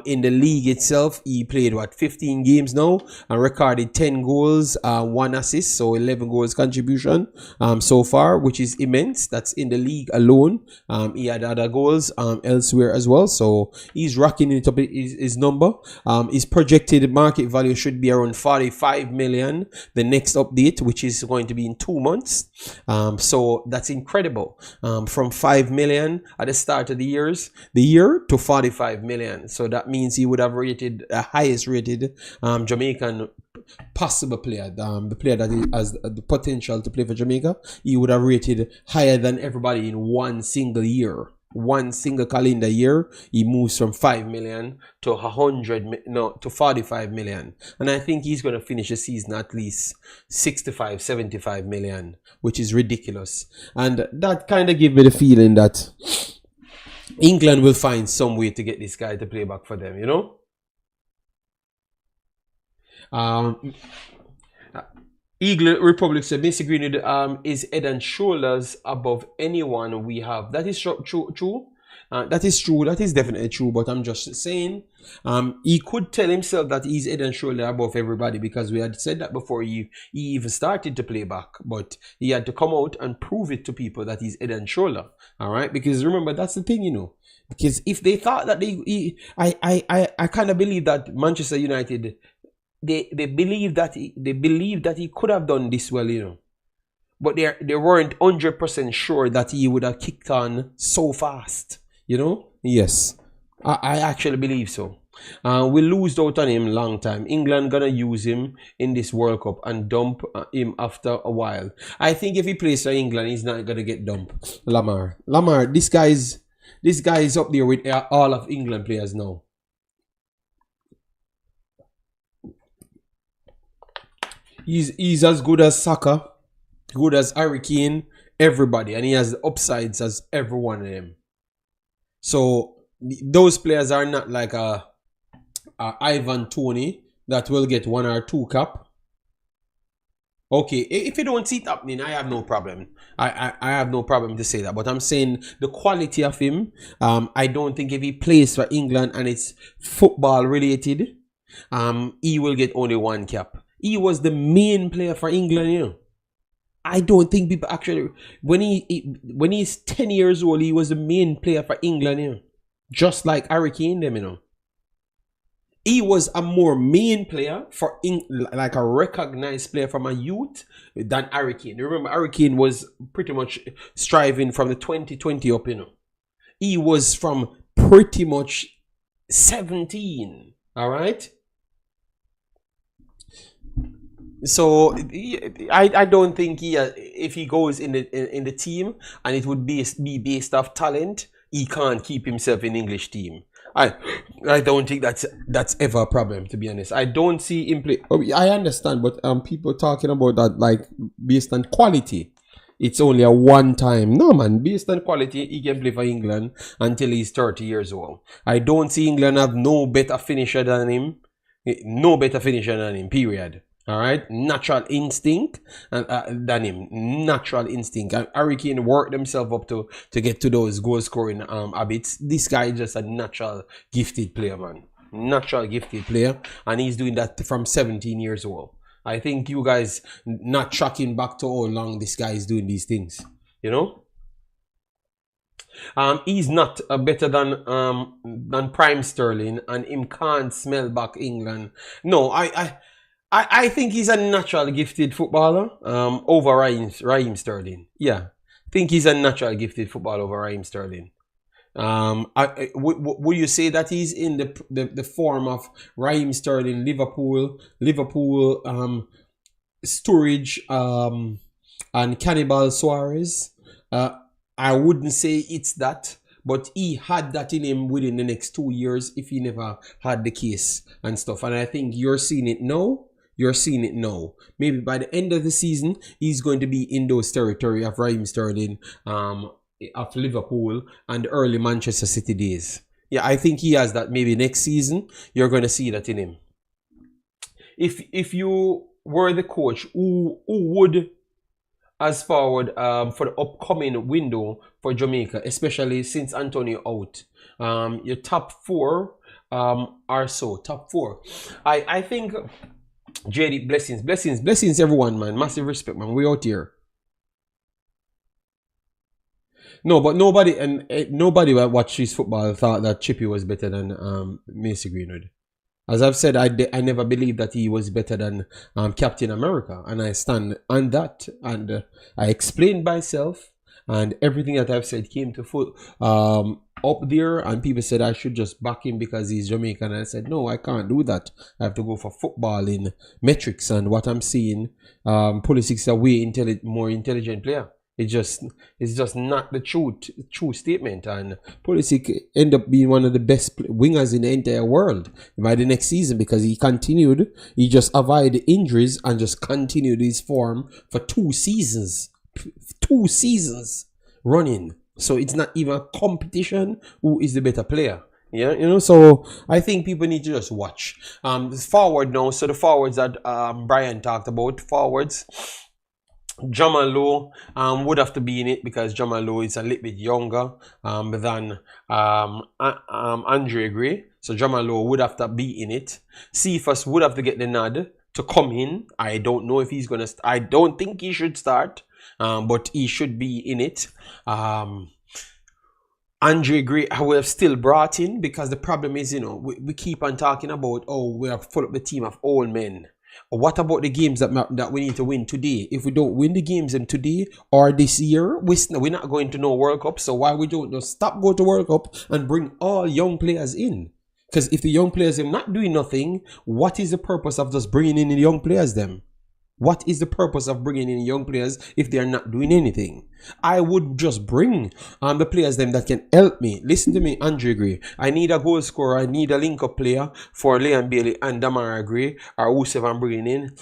In the league itself, he played 15 games now and recorded 10 goals, 1 assist, so 11 goals contribution so far, which is immense. That's in the league alone. He had other goals elsewhere as well, so he's racking it up his number. His projected market value should be around 45 million the next update, which is going to be in 2 months. So that's incredible. From 5 million at the start of the year to 45 million. So that means he would have rated the highest rated Jamaican possible player, the player that has the potential to play for Jamaica. He would have rated higher than everybody in one single year. One single calendar year, he moves from 5 million to 45 million. And I think he's going to finish the season at least 65, 75 million, which is ridiculous. And that kind of gave me the feeling that England will find some way to get this guy to play back for them, you know? Eagle Republic said Mr. Greenwood is head and shoulders above anyone we have. That is true. That is true. That is definitely true. But I'm just saying, he could tell himself that he's head and shoulder above everybody, because we had said that before he even started to play back. But he had to come out and prove it to people that he's head and shoulder. All right, because remember, that's the thing, you know. Because if they thought that I kind of believe that Manchester United, they believe that he could have done this well, you know, but they weren't 100% sure that he would have kicked on so fast, you know. Yes, I actually believe so. We lose out on him long time. England gonna use him in this World Cup and dump him after a while. I think if he plays for England, he's not gonna get dumped. Lamar, this guy is up there with all of England players now. He's as good as Saka, good as Harry Kane, everybody, and he has the upsides as every one of them. So those players are not like a Ivan Toney that will get 1 or 2 cap. Okay, if you don't see it happening, I have no problem. I have no problem to say that. But I'm saying the quality of him, I don't think if he plays for England and it's football related, he will get only 1 cap. He was the main player for England, you know. I don't think people actually, when he's 10 years old, he was the main player for England, you know. Just like Harry Kane, them, you know. He was a more main player for like a recognized player from a youth than Harry Kane. Remember, Harry Kane was pretty much striving from the 2020 up, you know. He was from pretty much 17, all right? So I don't think if he goes in the team and it would be based off talent, he can't keep himself in English team. I don't think that's ever a problem, to be honest. I don't see him play. I understand, but people talking about that like based on quality. It's only a one time. No, man, based on quality, he can play for England until he's 30 years old. I don't see England have no better finisher than him. No better finisher than him, period. All right, natural instinct than him. Natural instinct. Harry Kane worked himself up to get to those goal scoring habits. This guy is just a natural gifted player, man. Natural gifted player, and he's doing that from 17 years old. I think you guys not tracking back to how long this guy is doing these things, you know. He's not better than Prime Sterling, and him can't smell back England. No, I think he's a natural gifted footballer over Raheem Sterling. Yeah, I think he's a natural gifted footballer over Raheem Sterling. Would you say that he's in the form of Raheem Sterling, Liverpool, Sturridge, and Cannibal Suarez? I wouldn't say it's that, but he had that in him within the next 2 years if he never had the case and stuff. And I think you're seeing it now. You're seeing it now. Maybe by the end of the season, he's going to be in those territory of Raheem Sterling, of Liverpool, and the early Manchester City days. Yeah, I think he has that. Maybe next season, you're going to see that in him. If you were the coach, who would, as forward for the upcoming window for Jamaica, especially since Antonio out, your top four are so top four. I think JD, blessings everyone, man. Massive respect, man. We out here. No, but nobody that watched his football thought that Chippy was better than Macy Greenwood. As I've said, I never believed that he was better than Captain America, and I stand on that. And I explained myself, and everything that I've said came to full up there. And people said I should just back him because he's Jamaican. And I said no, I can't do that. I have to go for footballing metrics, and what I'm seeing, Pulisic is a way more intelligent player. It's just not the true statement, and Pulisic end up being one of the best wingers in the entire world by the next season because he just avoided injuries and just continued his form for 2 seasons running. So it's not even a competition who is the better player. Yeah, so I think people need to just watch. Forward now, so the forwards that Brian talked about, forwards. Jamal Lowe would have to be in it because Jamal Lowe is a little bit younger than Andre Gray. So Jamal Lowe would have to be in it. Cephas would have to get the nod to come in. I don't know if he's going to... I don't think he should start, but he should be in it. Andre Gray, I would have still brought in because the problem is, we keep on talking about, we have full up the team of old men. What about the games that we need to win today? If we don't win the games today or this year, we're not going to no World Cup. So why we don't just stop going to World Cup and bring all young players in? Because if the young players are not doing nothing, what is the purpose of just bringing in the young players then? What is the purpose of bringing in young players if they are not doing anything? I would just bring the players them that can help me. Listen to me, Andre Gray. I need a goal scorer. I need a link-up player for Leon Bailey and Damara Gray or whoever I'm bringing in.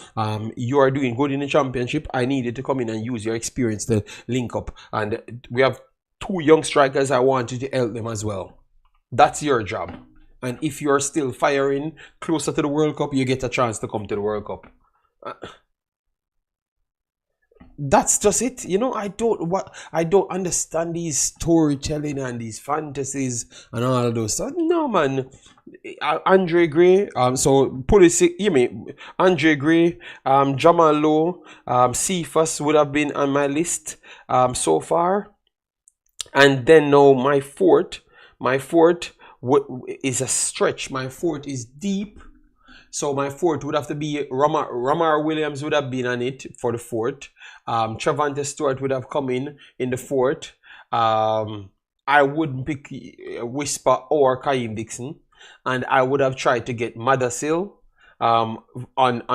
You are doing good in the championship. I needed to come in and use your experience to link up. And we have 2 young strikers. I want you to help them as well. That's your job. And if you're still firing closer to the World Cup, you get a chance to come to the World Cup. That's just it. I don't understand these storytelling and these fantasies and all of those. So, no, man. Andre Gray, so Pulisic, Andre Gray, Jamal Lowe, Cephas would have been on my list so far. And then now my fourth is a stretch. My fourth is deep. So my fourth would have to be Ramar Williams would have been on it for the fourth. Trevante Stewart would have come in the fourth. I would pick Whisper or Kaim Dixon, and I would have tried to get Mothersille on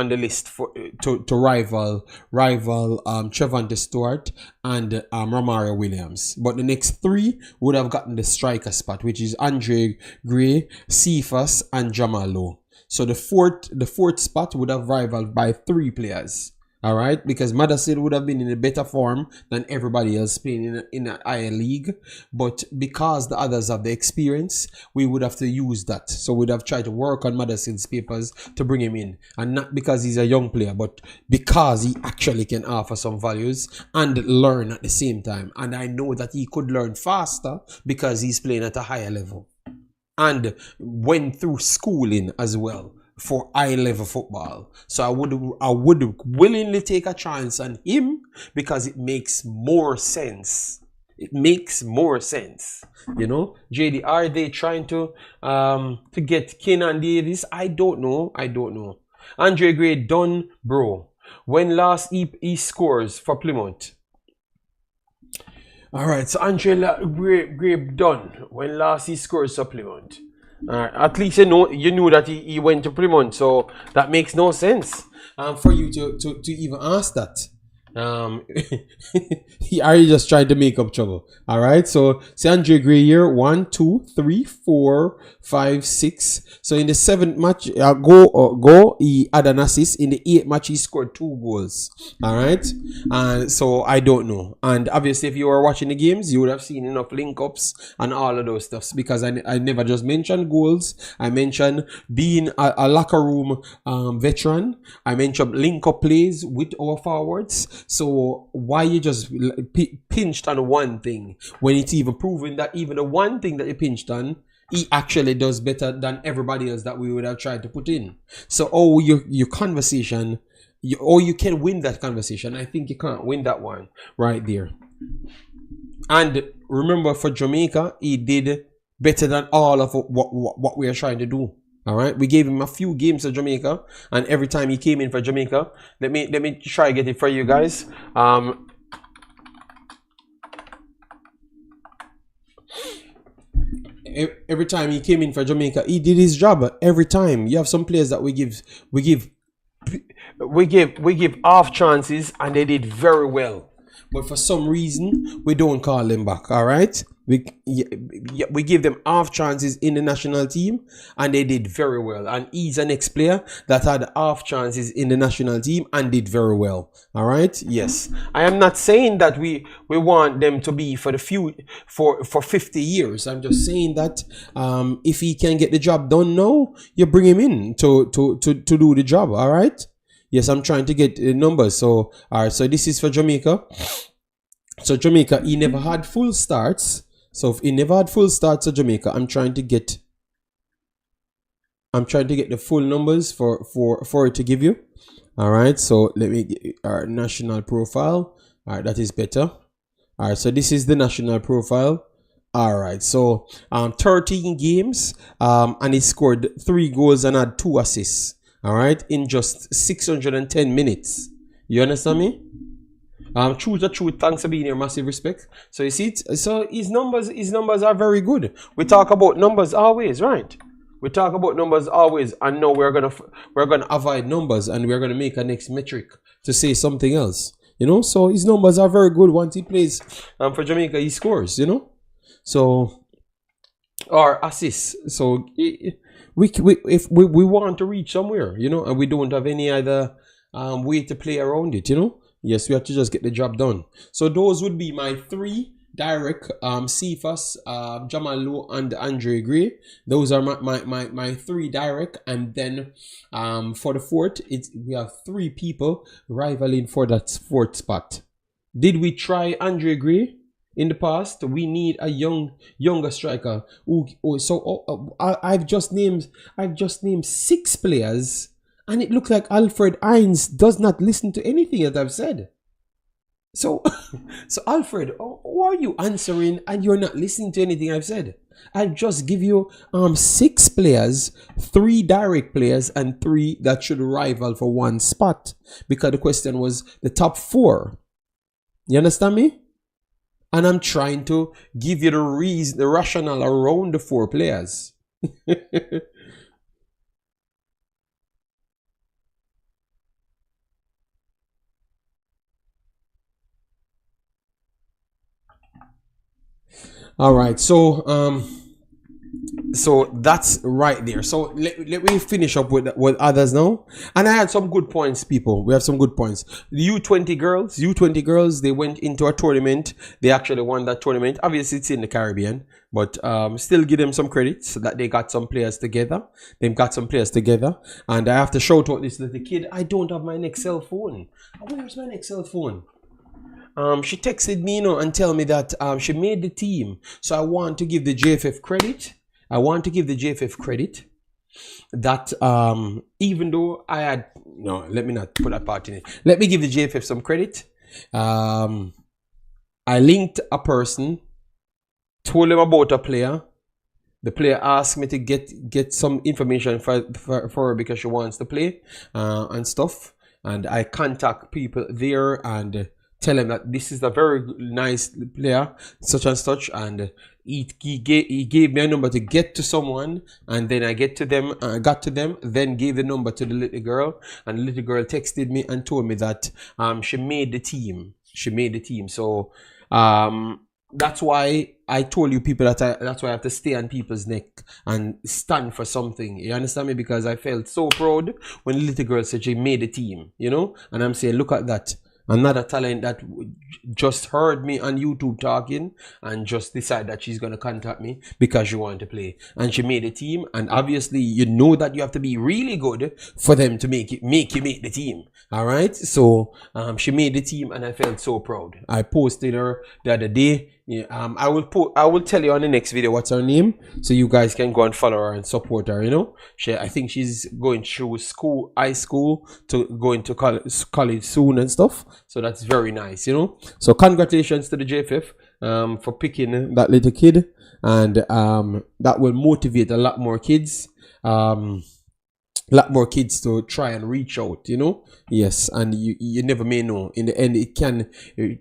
the list to rival Trevante Stewart and Romario Williams. But the next 3 would have gotten the striker spot, which is Andre Gray, Cephas, and Jamal Lowe. So the fourth spot would have rivaled by 3 players. All right, because Mothersille would have been in a better form than everybody else playing in an higher league, but because the others have the experience, we would have to use that. So we'd have tried to work on Mothersille's papers to bring him in, and not because he's a young player, but because he actually can offer some values and learn at the same time. And I know that he could learn faster because he's playing at a higher level and went through schooling as well for high-level football. So I would willingly take a chance on him because it makes more sense. It makes more sense. You know, JD, are they trying to get Kenan Davis? I don't know. I don't know. Andre Gray done, bro. When last he scores for Plymouth? All right, so Andre Gray done. When last he scores for Plymouth? All right, at least you knew that he went to Plymouth, so that makes no sense for you to even ask that. Are you just trying to make up trouble? All right, so see Andre Gray here, 1, 2, 3, 4, 5, 6. So in the 7th match, he had an assist. In the 8th match, he scored 2 goals. All right, and so I don't know. And obviously, if you were watching the games, you would have seen enough link ups and all of those stuffs, because I never just mentioned goals. I mentioned being a locker room veteran. I mentioned link up plays with our forwards. So why you just pinched on one thing when it's even proven that even the one thing that you pinched on, he actually does better than everybody else that we would have tried to put in. So your conversation, you can win that conversation. I think you can't win that one right there. And remember, for Jamaica, he did better than all of what we are trying to do. All right, we gave him a few games for Jamaica, and every time he came in for Jamaica, let me try to get it for you guys. Every time he came in for Jamaica, he did his job. Every time. You have some players that we give half chances, and they did very well. But for some reason, we don't call them back. All right, we give them half chances in the national team, and they did very well. And he's an ex-player that had half chances in the national team and did very well. All right, yes. I am not saying that we want them to be for for 50 years. I'm just saying that if he can get the job done now, you bring him in to do the job. All right. Yes, I'm trying to get numbers. So, all right. So this is for Jamaica. So Jamaica, he never had full starts. So if he never had full starts for Jamaica, I'm trying to get the full numbers for it to give you. All right. So let me get our national profile. All right, that is better. All right. So this is the national profile. All right. So 13 games. And he scored 3 goals and had 2 assists. All right, in just 610 minutes. You understand me? Truth or truth, thanks for being here. Massive respect. So you see it? So his numbers are very good. We talk about numbers always, right? We talk about numbers always, and now we're gonna avoid numbers, and we're gonna make a next metric to say something else. You know, so his numbers are very good. Once he plays for Jamaica, he scores. You know, so or assists. So if we want to reach somewhere, you know, and we don't have any other way to play around it, you know. Yes, we have to just get the job done. So those would be my 3 direct, Cephas, Jamal Lowe, and Andre Gray. Those are my 3 direct, and then for the 4th, we have 3 people rivaling for that 4th spot. Did we try Andre Gray in the past? We need a younger striker. I've just named 6 players, and it looks like Alfred Hines does not listen to anything that I've said. So Alfred, who are you answering and you're not listening to anything I've said? I'll just give you 6 players, 3 direct players, and 3 that should rival for 1 spot, because the question was the top 4. You understand me? And I'm trying to give you the rationale around the 4 players. All right, so that's right there. So let me finish up with others now. And I had some good points, people. We have some good points. The U20 girls, they went into a tournament. They actually won that tournament. Obviously, it's in the Caribbean, but still give them some credit so that they got some players together. And I have to shout out this little kid. I don't have my next cell phone. Where's my next cell phone? She texted me, you know, and tell me that she made the team. So I want to give the JFF credit. That even though I had let me not put that part in it. Let me give the JFF some credit. I linked a person, told them about a player. The player asked me to get some information for her because she wants to play and stuff. And I contact people there and tell them that this is a very nice player, such and such. And he gave me a number to get to someone, and then I got to them, then gave the number to the little girl, and the little girl texted me and told me that she made the team. So that's why I told you people that that's why I have to stay on people's neck and stand for something. You understand me? Because I felt so proud when the little girl said she made the team, you know? And I'm saying, look at that. Another talent that just heard me on YouTube talking and just decided that she's going to contact me because she wanted to play. And she made a team. And obviously, you know that you have to be really good for them to make you make the team. All right. So she made the team and I felt so proud. I posted her the other day. Yeah, I will tell you on the next video what's her name, so you guys can go and follow her and support her. You know, I think she's going through high school to going to college soon and stuff. So that's very nice, you know. So congratulations to the JFF for picking that little kid, and that will motivate a lot more kids. To try and reach out, you know. Yes, and you never may know. In the end, it can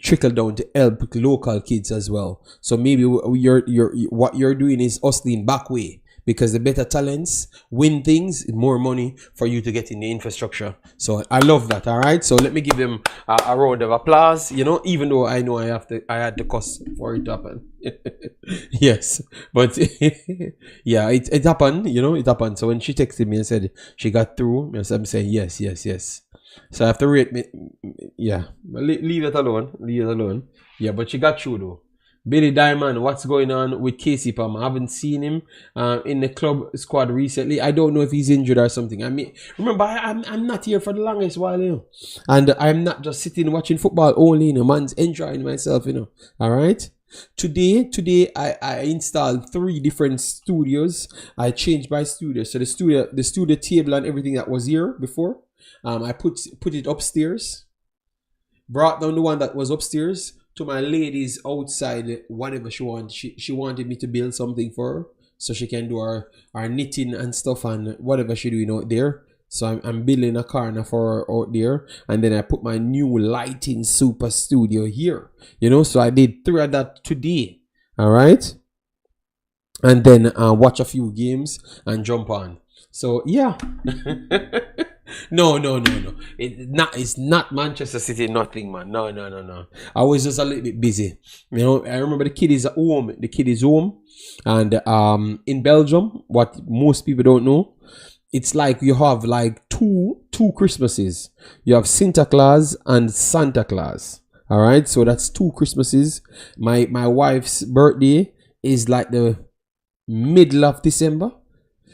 trickle down to help local kids as well. So maybe what you're doing is hustling back way, because the better talents win things, more money for you to get in the infrastructure. So I love that. All right, so let me give them a round of applause, you know, even though I know I had to cuss for it to happen. Yes, but yeah, it happened, you know, it happened. So when she texted me and said she got through, I'm saying yes. So I have to rate me. Yeah, leave it alone. Yeah, but she got through though. Billy Diamond, what's going on with Casey Palmer? I haven't seen him in the club squad recently. I don't know if he's injured or something. I mean, remember, I'm not here for the longest while, you know. And I'm not just sitting watching football only, you know. Man's enjoying myself, you know. All right. Today I installed 3 different studios. I changed my studio. So the studio table and everything that was here before, I put it upstairs. Brought down the one that was upstairs to my ladies outside, whatever she wants. She wanted me to build something for her so she can do her knitting and stuff and whatever she doing out there. So I'm building a corner for her out there, and then I put my new lighting super studio here, you know. So I did 3 of that today. All right, and then watch a few games and jump on. So yeah. No. It's not Manchester City, nothing, man. No. I was just a little bit busy. You know, I remember the kid is home. And in Belgium, what most people don't know, it's like you have like two Christmases. You have Santa Claus and Santa Claus. All right, so that's 2 Christmases. My wife's birthday is like the middle of December.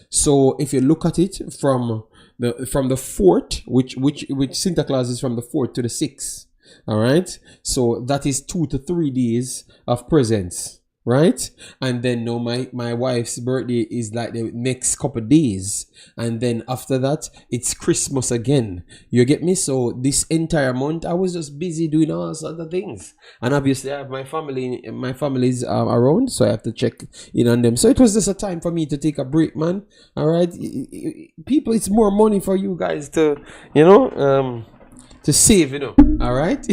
So if you look at it from the 4th, which Santa Claus is from the 4th to the 6th, all right. So that is 2 to 3 days of presents, right? And then no, my wife's birthday is like the next couple of days, and then after that it's Christmas again. You get me? So this entire month I was just busy doing all sorts of things, and obviously I have my family's around, so I have to check in on them. So it was just a time for me to take a break, man. All right, people, it's more money for you guys to, you know, to save, you know. All right.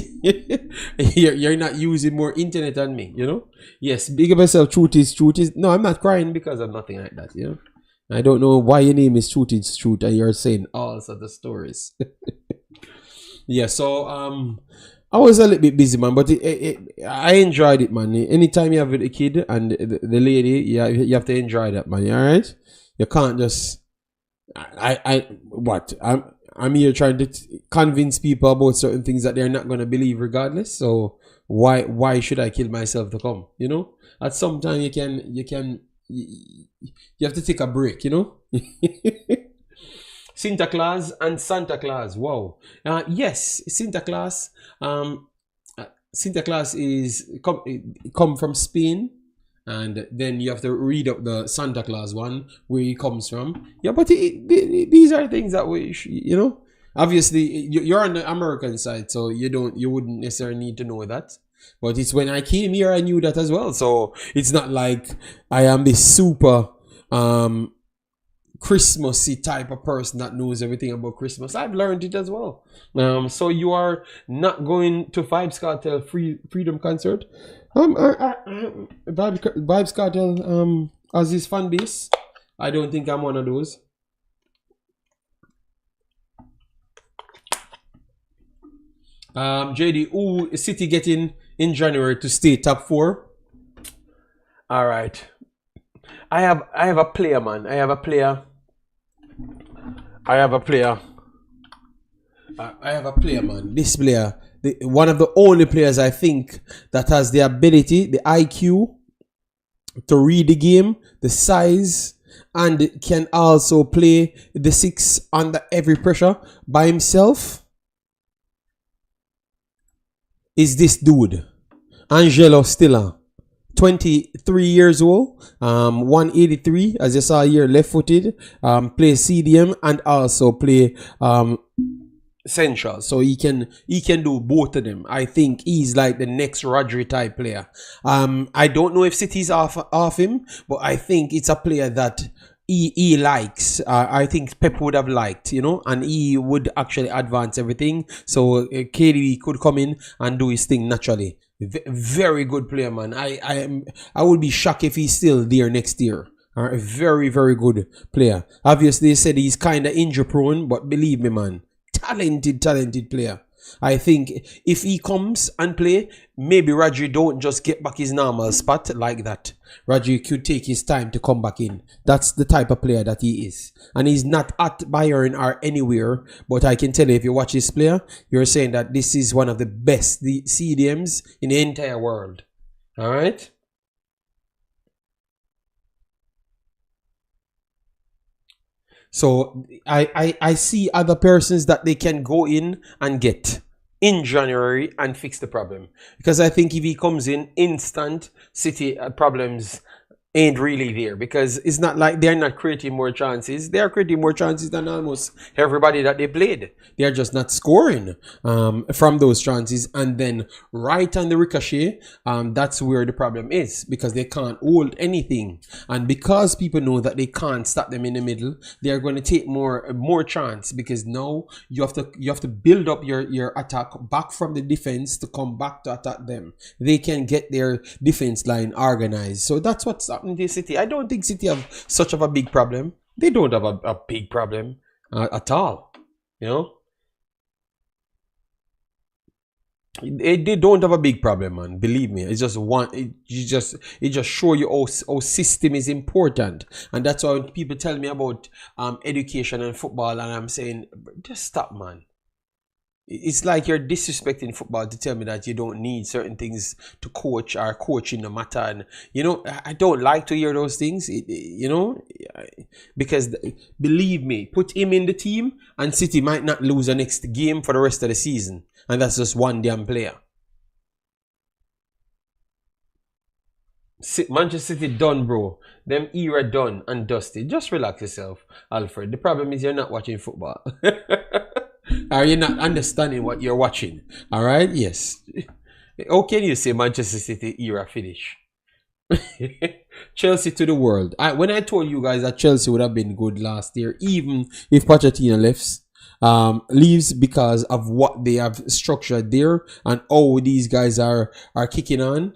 you're not using more internet than me, you know. Yes, big up yourself. Truth is no, I'm not crying because of nothing like that, you know. I don't know why your name is Truth is Truth and you're saying all sorts of stories. Yeah, so I was a little bit busy, man, but I enjoyed it, man. Anytime you have a kid and the lady, yeah, you have to enjoy that, man. All right, you can't just I'm here trying to convince people about certain things that they're not going to believe regardless. So why should I kill myself to come? You know, at some time you have to take a break, you know. Santa Claus and Santa Claus. Wow. Yes, Santa Claus. Santa Claus is come from Spain. And then you have to read up the Santa Claus one, where he comes from. Yeah, but these are things that we, you know, obviously you're on the American side, so you wouldn't necessarily need to know that. But it's when I came here I knew that as well. So it's not like I am this super Christmassy type of person that knows everything about Christmas. I've learned it as well. So you are not going to Vibes Cartel Freedom concert? Vibes Cartel as his fan base. I don't think I'm one of those. JD, who City getting in January to stay top 4? All right. I have a player, man. I have a player, man. This player, one of the only players I think that has the ability, the IQ to read the game, the size, and can also play the 6 under every pressure by himself, is this dude, Angelo Stiller. 23 years old, 183, as you saw here, left-footed, play CDM and also play central. So he can do both of them. I think he's like the next Rodri type player. I don't know if City's off him, but I think it's a player that he likes. I think Pep would have liked, you know, and he would actually advance everything. So KDB could come in and do his thing naturally. Very good player, man. I would be shocked if he's still there next year. A very, very good player. Obviously, they said he's kind of injury prone, but believe me, man, talented player. I think if he comes and play, maybe Rodri don't just get back his normal spot like that. Rodri could take his time to come back in. That's the type of player that he is. And he's not at Bayern or anywhere, but I can tell you, if you watch this player, you're saying that this is one of the best CDMs in the entire world. All right? So I see other persons that they can go in and get in January and fix the problem. Because I think if he comes in instant, City problems ain't really there, because it's not like they're not creating more chances. They are creating more chances than almost everybody that they played. They are just not scoring from those chances. And then right on the ricochet, that's where the problem is, because they can't hold anything. And because people know that they can't stop them in the middle, they are going to take more chance, because now you have to build up your attack back from the defense to come back to attack them. They can get their defense line organized. So that's what's happening to City. I don't think City have such of a big problem. They don't have a big problem at all. You know, they don't have a big problem, man. Believe me. It's just it just show you how system is important. And that's why when people tell me about education and football, and I'm saying, just stop, man. It's like you're disrespecting football to tell me that you don't need certain things to coach, or coaching no matter. And, you know, I don't like to hear those things, you know, because believe me, put him in the team and City might not lose the next game for the rest of the season. And that's just one damn player. Manchester City done, bro. Them era done and dusted. Just relax yourself, Alfred. The problem is you're not watching football. Are you not understanding what you're watching? All right, yes. How can you say Manchester City era finish? Chelsea to the world. When I told you guys that Chelsea would have been good last year, even if Pochettino leaves because of what they have structured there and how these guys are kicking on,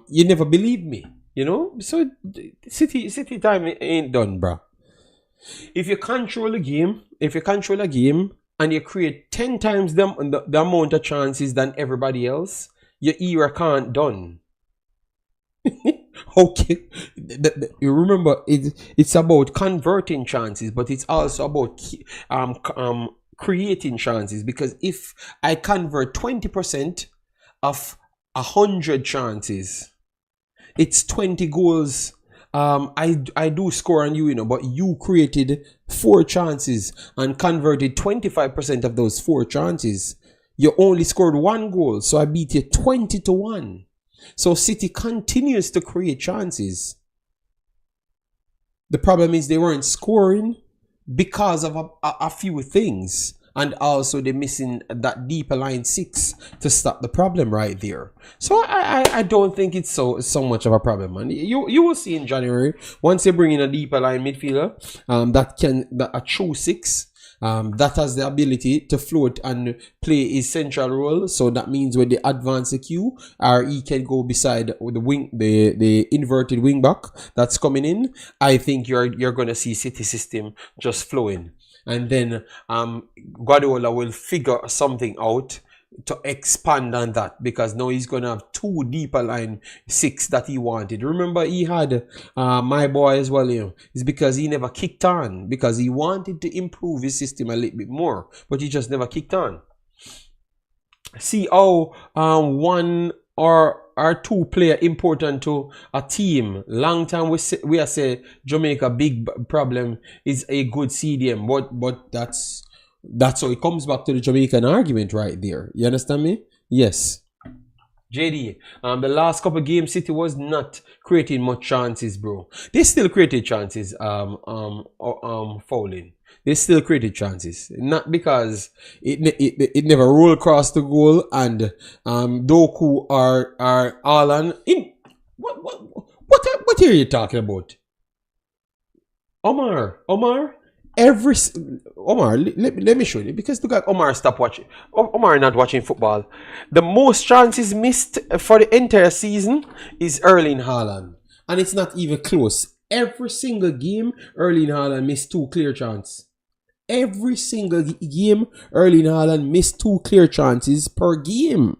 you never believed me, you know. So City time ain't done, bro. If you control a game, and you create 10 times the amount of chances than everybody else, your era can't done. Okay, you remember it's about converting chances, but it's also about creating chances. Because if I convert 20% of 100 chances, it's 20 goals. I do score on you, you know, but you created 4 chances and converted 25% of those 4 chances. You only scored 1 goal, so I beat you 20-1. So City continues to create chances. The problem is they weren't scoring because of a few things. and also they're missing that deeper line 6 to stop the problem right there. So I don't think it's so much of a problem, man. You will see in January once they bring in a deeper line midfielder that a true 6. That has the ability to float and play his central role. So that means when they advance the queue, or he can go beside the inverted wing back that's coming in. I think you're gonna see City system just flowing, and then Guardiola will figure something out to expand on that, because now he's gonna have 2 deeper line 6 that he wanted. Remember, he had my boy as well, it's because he never kicked on, because he wanted to improve his system a little bit more, but he just never kicked on. See how one or 2 player important to a team. Long time we say Jamaica big problem is a good CDM, but that's how it comes back to the Jamaican argument right there. You understand me? Yes. JD, the last couple games, City was not creating much chances, bro. They still created chances, fouling. They still created chances. Not because it never rolled across the goal, and Doku or Alan. What are you talking about? Omar. Omar, let me show you, because look at Omar. Stop watching. Omar not watching football. The most chances missed for the entire season is Erling Haaland, and it's not even close. Every single game, Erling Haaland missed 2 clear chances. Every single game, Erling Haaland missed 2 clear chances per game.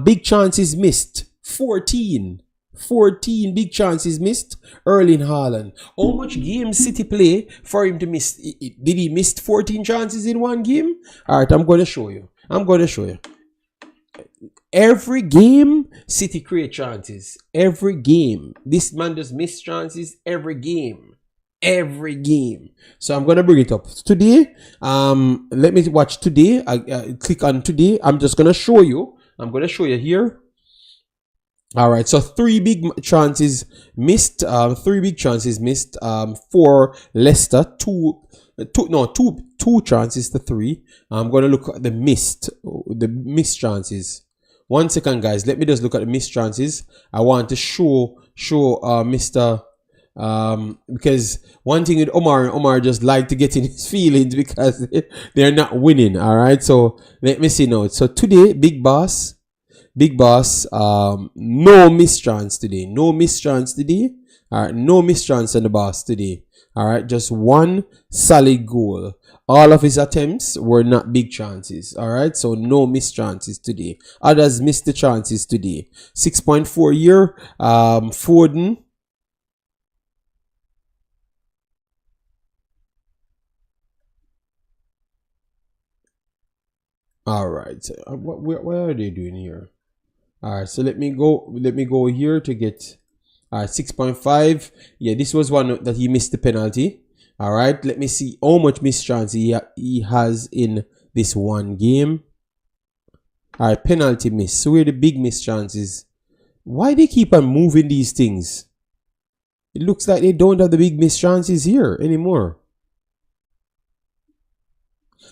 Big chances missed 14 big chances missed, Erling Haaland. How much games City play for him to miss? Did he miss 14 chances in one game? Alright, I'm going to show you. Every game, City create chances. Every game. This man just miss chances every game. So I'm going to bring it up. Today, let me watch today. I click on today. I'm just going to show you. I'm going to show you here. All right, so 3 big chances missed. 3 big chances missed. For Leicester, two chances to 3. I'm gonna look at the missed chances. 1 second, guys. Let me just look at the missed chances. I want to show Mr. Because one thing with Omar just like to get in his feelings because they're not winning. All right, so let me see now. So today, Big Boss, no mischance today. All right, no mischance on the boss today. All right, just 1 solid goal. All of his attempts were not big chances. All right, so no mischances today. Others missed the chances today. 6.4 year, Foden. All right, so what are they doing here? All right, so let me go here to get 6.5. Yeah, this was one that he missed the penalty. All right, let me see how much missed chance he has in this one game. All right, penalty miss. So where the big missed chances? Why they keep on moving these things? It looks like they don't have the big missed chances here anymore.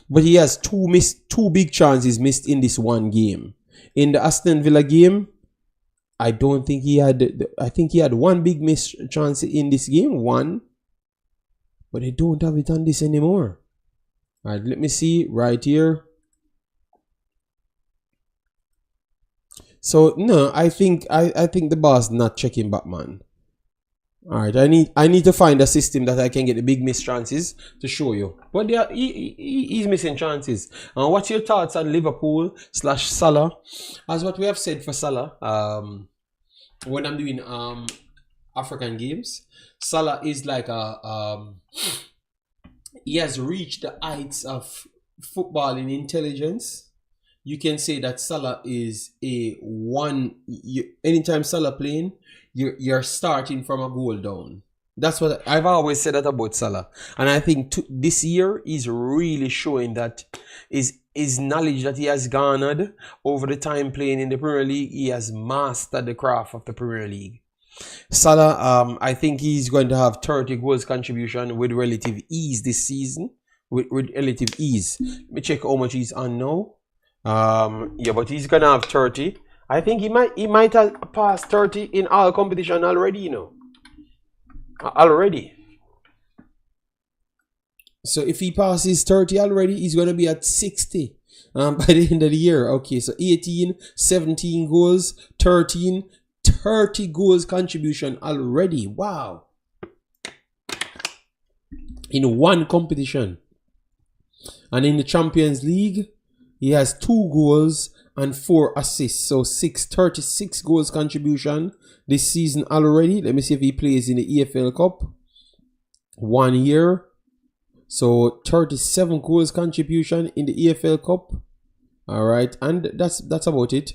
But he has 2 big chances missed in this one game. In the Aston Villa game, I don't think he had. I think he had 1 big missed chance in this game, 1. But they don't have it on this anymore. All right, let me see right here. So no, I think the boss not checking Batman. All right, I need to find a system that I can get the big missed chances to show you. But he's missing chances. What's your thoughts on Liverpool / Salah? As what we have said for Salah, when I'm doing African games, Salah is like he has reached the heights of footballing intelligence. You can say that Salah is anytime Salah playing, you're starting from a goal down. That's what I've always said that about Salah. And I think this year is really showing that his knowledge that he has garnered over the time playing in the Premier League, he has mastered the craft of the Premier League. Salah, I think he's going to have 30 goals contribution with relative ease this season. with relative ease. Let me check how much he's on now. Yeah, but he's gonna have 30. I think he might have passed 30 in all competition already, you know. Already. So if he passes 30 already, he's gonna be at 60 by the end of the year. Okay, so 18, 17 goals, 13, 30 goals contribution already. Wow. In one competition. And in the Champions League, he has 2 goals and 4 assists. So 36 goals contribution this season already. Let me see if he plays in the EFL Cup. 1 year. So 37 goals contribution in the EFL Cup. Alright, and that's about it.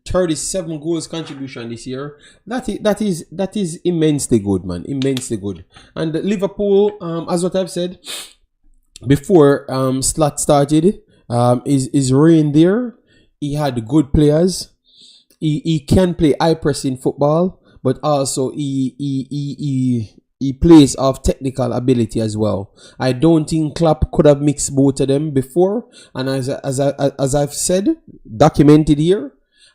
37 goals contribution this year. That is immensely good, man. Immensely good. And Liverpool, as what I've said before, Splatt started, is reign there. He had good players. He can play high pressing football, but also he plays off technical ability as well. I don't think Klopp could have mixed both of them before. And as I've said, documented here,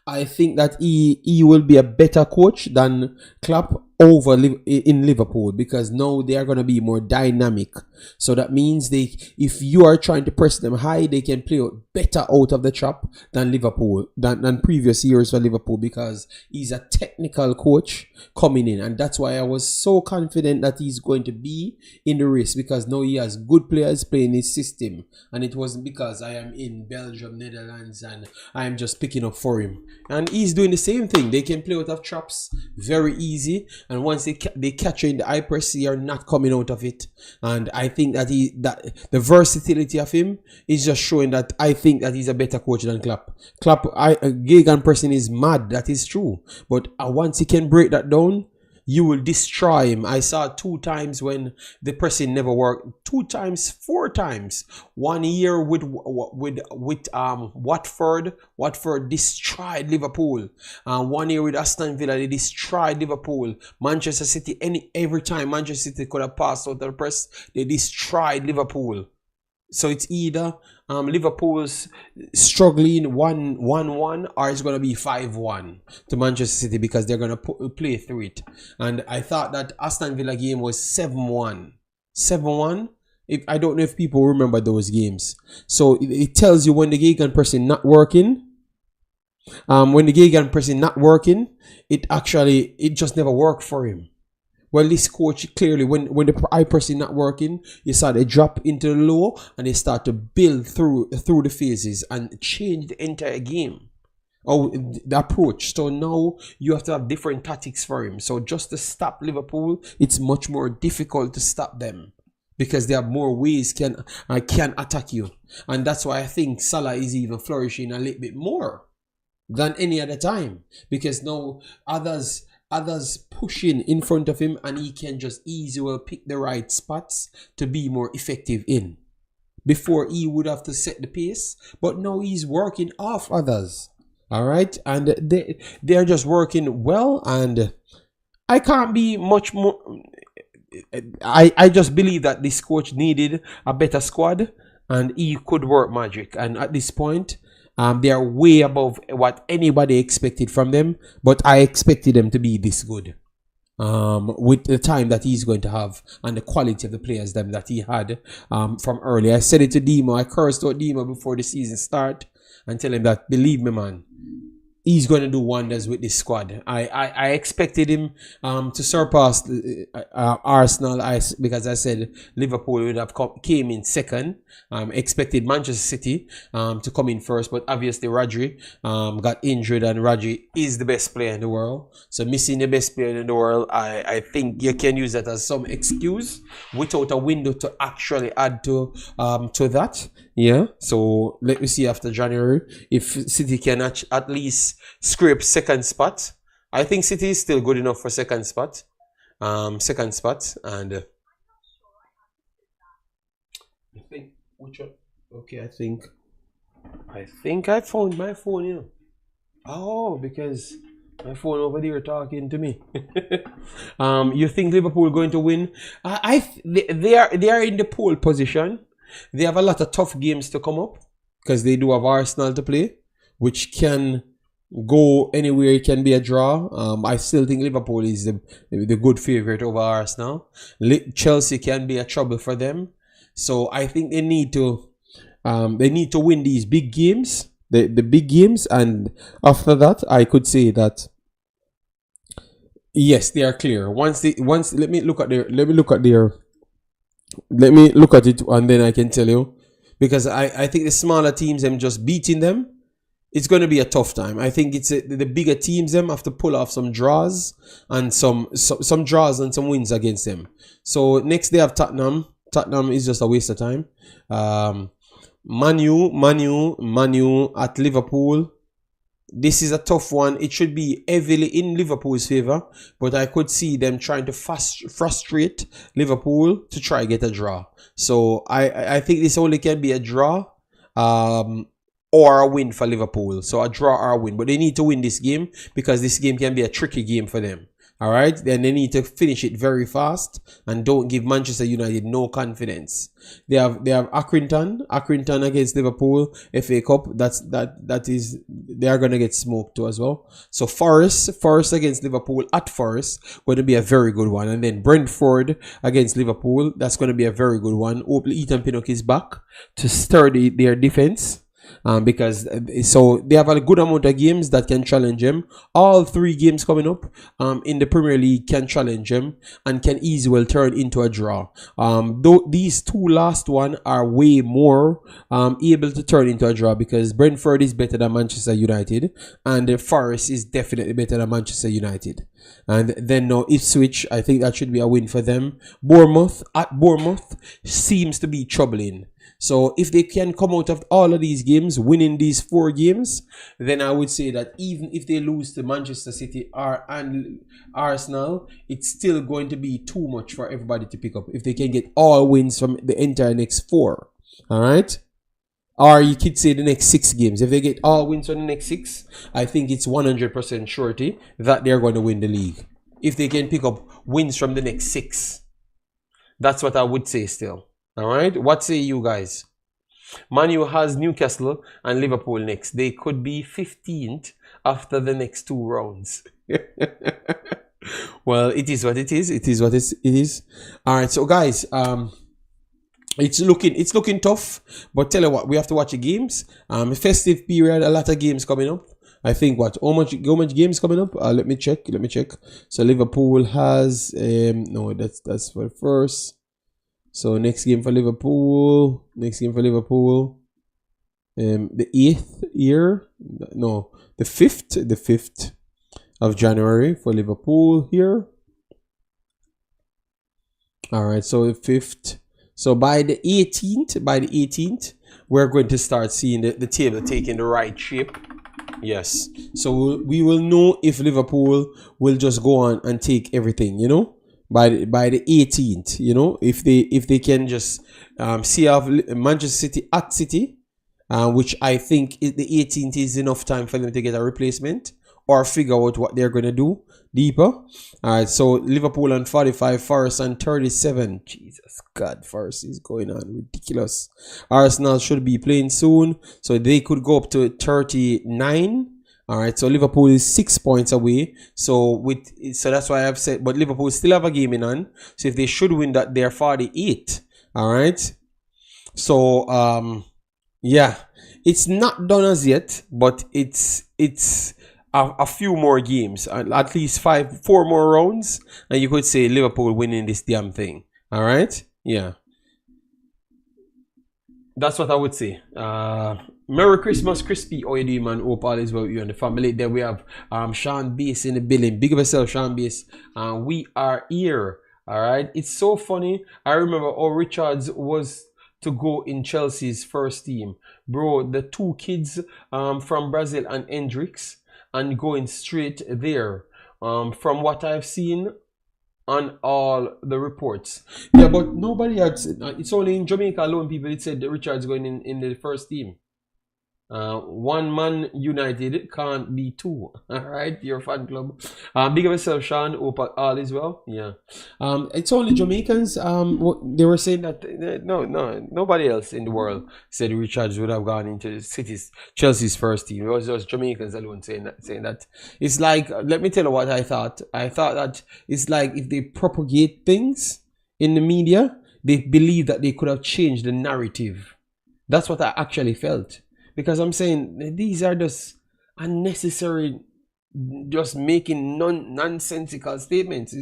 I think that he will be a better coach than Klopp in Liverpool, because now they are going to be more dynamic. So that means if you are trying to press them high, they can play better out of the trap than Liverpool, than previous years for Liverpool, because he's a technical coach coming in. And that's why I was so confident that he's going to be in the race, because now he has good players playing his system. And it wasn't because I am in Belgium, Netherlands, and I am just picking up for him. And he's doing the same thing. They can play out of traps very easy. And once they catch you in the high press, you're not coming out of it. And I think that the versatility of him is just showing that I think that he's a better coach than Klopp. Gegan pressing is mad. That is true. But once he can break that down, you will destroy him. I saw 2 times when the pressing never worked. 2 times, 4 times. 1 year with Watford. Watford destroyed Liverpool. 1 year with Aston Villa, they destroyed Liverpool. Manchester City, every time Manchester City could have passed out of the press, they destroyed Liverpool. So it's either Liverpool's struggling 1-1 or it's going to be 5-1 to Manchester City, because they're going to play through it. And I thought that Aston Villa game was 7-1. 7-1? I don't know if people remember those games. So it tells you when the Gegan person not working. When the Gegan person not working, it just never worked for him. Well, this coach clearly, when the high pressing not working, you saw they drop into the low and they start to build through the phases and change the entire game. Oh, the approach. So now you have to have different tactics for him. So just to stop Liverpool, it's much more difficult to stop them, because they have more ways can attack you. And that's why I think Salah is even flourishing a little bit more than any other time, because now others pushing in front of him, and he can just easily pick the right spots to be more effective in. Before, he would have to set the pace, but now he's working off others. All right, and they're just working well, and I can't be much more. I just believe that this coach needed a better squad, and he could work magic. And at this point, they are way above what anybody expected from them, but I expected them to be this good with the time that he's going to have and the quality of the players that he had from early. I said it to Demo. I cursed out Demo before the season start and tell him that, believe me, man, he's going to do wonders with this squad. I expected him to surpass Arsenal, because I said Liverpool would have came in second. Expected Manchester City to come in first, but obviously Rodri got injured, and Rodri is the best player in the world. So missing the best player in the world, I think you can use that as some excuse without a window to actually add to that. Yeah, so let me see after January if City can at least scrape second spot. I think City is still good enough for second spot. And I think which one? Okay, I think I found my phone here. Oh, because my phone over there talking to me. You think Liverpool going to win? They are in the pole position. They have a lot of tough games to come up because they do have Arsenal to play, which can go anywhere. It can be a draw. I still think Liverpool is the good favorite over Arsenal. Chelsea can be a trouble for them. So I think they need to win these big games, the big games, and after that, I could say that yes, they are clear. Let me look at it, and then I can tell you, because I think the smaller teams, them just beating them, it's going to be a tough time. I think it's the bigger teams, them have to pull off some draws and some draws and some wins against them. So next they have Tottenham. Tottenham is just a waste of time. Manu at Liverpool. This is a tough one. It should be heavily in Liverpool's favor, but I could see them trying to frustrate Liverpool to try get a draw. So I think this only can be a draw or a win for Liverpool. So a draw or a win, but they need to win this game because this game can be a tricky game for them. All right, then they need to finish it very fast and don't give Manchester United no confidence. They have Accrington against Liverpool, FA Cup. That is they are gonna get smoked too as well. So Forest against Liverpool at Forest going to be a very good one, and then Brentford against Liverpool, that's going to be a very good one. Hopefully Ethan Pinnock is back to sturdy their defense. Because so they have a good amount of games that can challenge them. All 3 games coming up in the Premier League can challenge them and can easily turn into a draw. Though these 2 last one are way more able to turn into a draw because Brentford is better than Manchester United and the Forest is definitely better than Manchester United. And then now Ipswich, I think that should be a win for them. Bournemouth seems to be troubling. So if they can come out of all of these games, winning these 4 games, then I would say that even if they lose to Manchester City and Arsenal, it's still going to be too much for everybody to pick up if they can get all wins from the entire next 4. All right? Or you could say the next 6 games. If they get all wins from the next 6, I think it's 100% surety that they're going to win the league. If they can pick up wins from the next 6. That's what I would say still. All right, what say you guys? Manu has Newcastle and Liverpool next. They could be 15th after the next 2 rounds. Well, it is what it is. It is what it is. All right, so guys, it's looking tough. But tell you what, we have to watch the games. Festive period, a lot of games coming up. I think how much games coming up? Let me check. So Liverpool has no, that's for first. So next game for Liverpool. The 8th year. No, the 5th of January for Liverpool here. All right, so the 5th. So by the 18th, we're going to start seeing the table taking the right shape. Yes. So we will know if Liverpool will just go on and take everything, by the 18th, if they can just see off Manchester City at City, which I think the 18th is enough time for them to get a replacement or figure out what they're going to do deeper. All right, so Liverpool on 45, Forest on 37. Jesus God, Forest is going on ridiculous. Arsenal should be playing soon, so they could go up to 39. All right, so Liverpool is 6 points away. So that's why I've said, but Liverpool still have a game in on. So if they should win that, they're 48. All right. So yeah, it's not done as yet, but it's a few more games, at least 4 more rounds, and you could say Liverpool winning this damn thing. All right. Yeah. That's what I would say. Merry Christmas, Crispy. How you doing, man? Hope all is well with you and the family. Then we have Sean Bass in the building. Big of yourself, Sean Bass. We are here. All right. It's so funny. I remember how Richards was to go in Chelsea's first team. Bro, the 2 kids from Brazil and Hendricks and going straight there. From what I've seen on all the reports. Yeah, but nobody had said, it's only in Jamaica alone people it said that Richards going in the first team. One man united can't be two. All right, your fan club. Big of yourself, Sean. Hope all is well. Yeah. It's only Jamaicans. They were saying that nobody else in the world said Richards would have gone into Chelsea's first team. It was just Jamaicans alone saying that. It's like, let me tell you what I thought. I thought that it's like if they propagate things in the media, they believe that they could have changed the narrative. That's what I actually felt. Because I'm saying these are just unnecessary, just making nonsensical statements.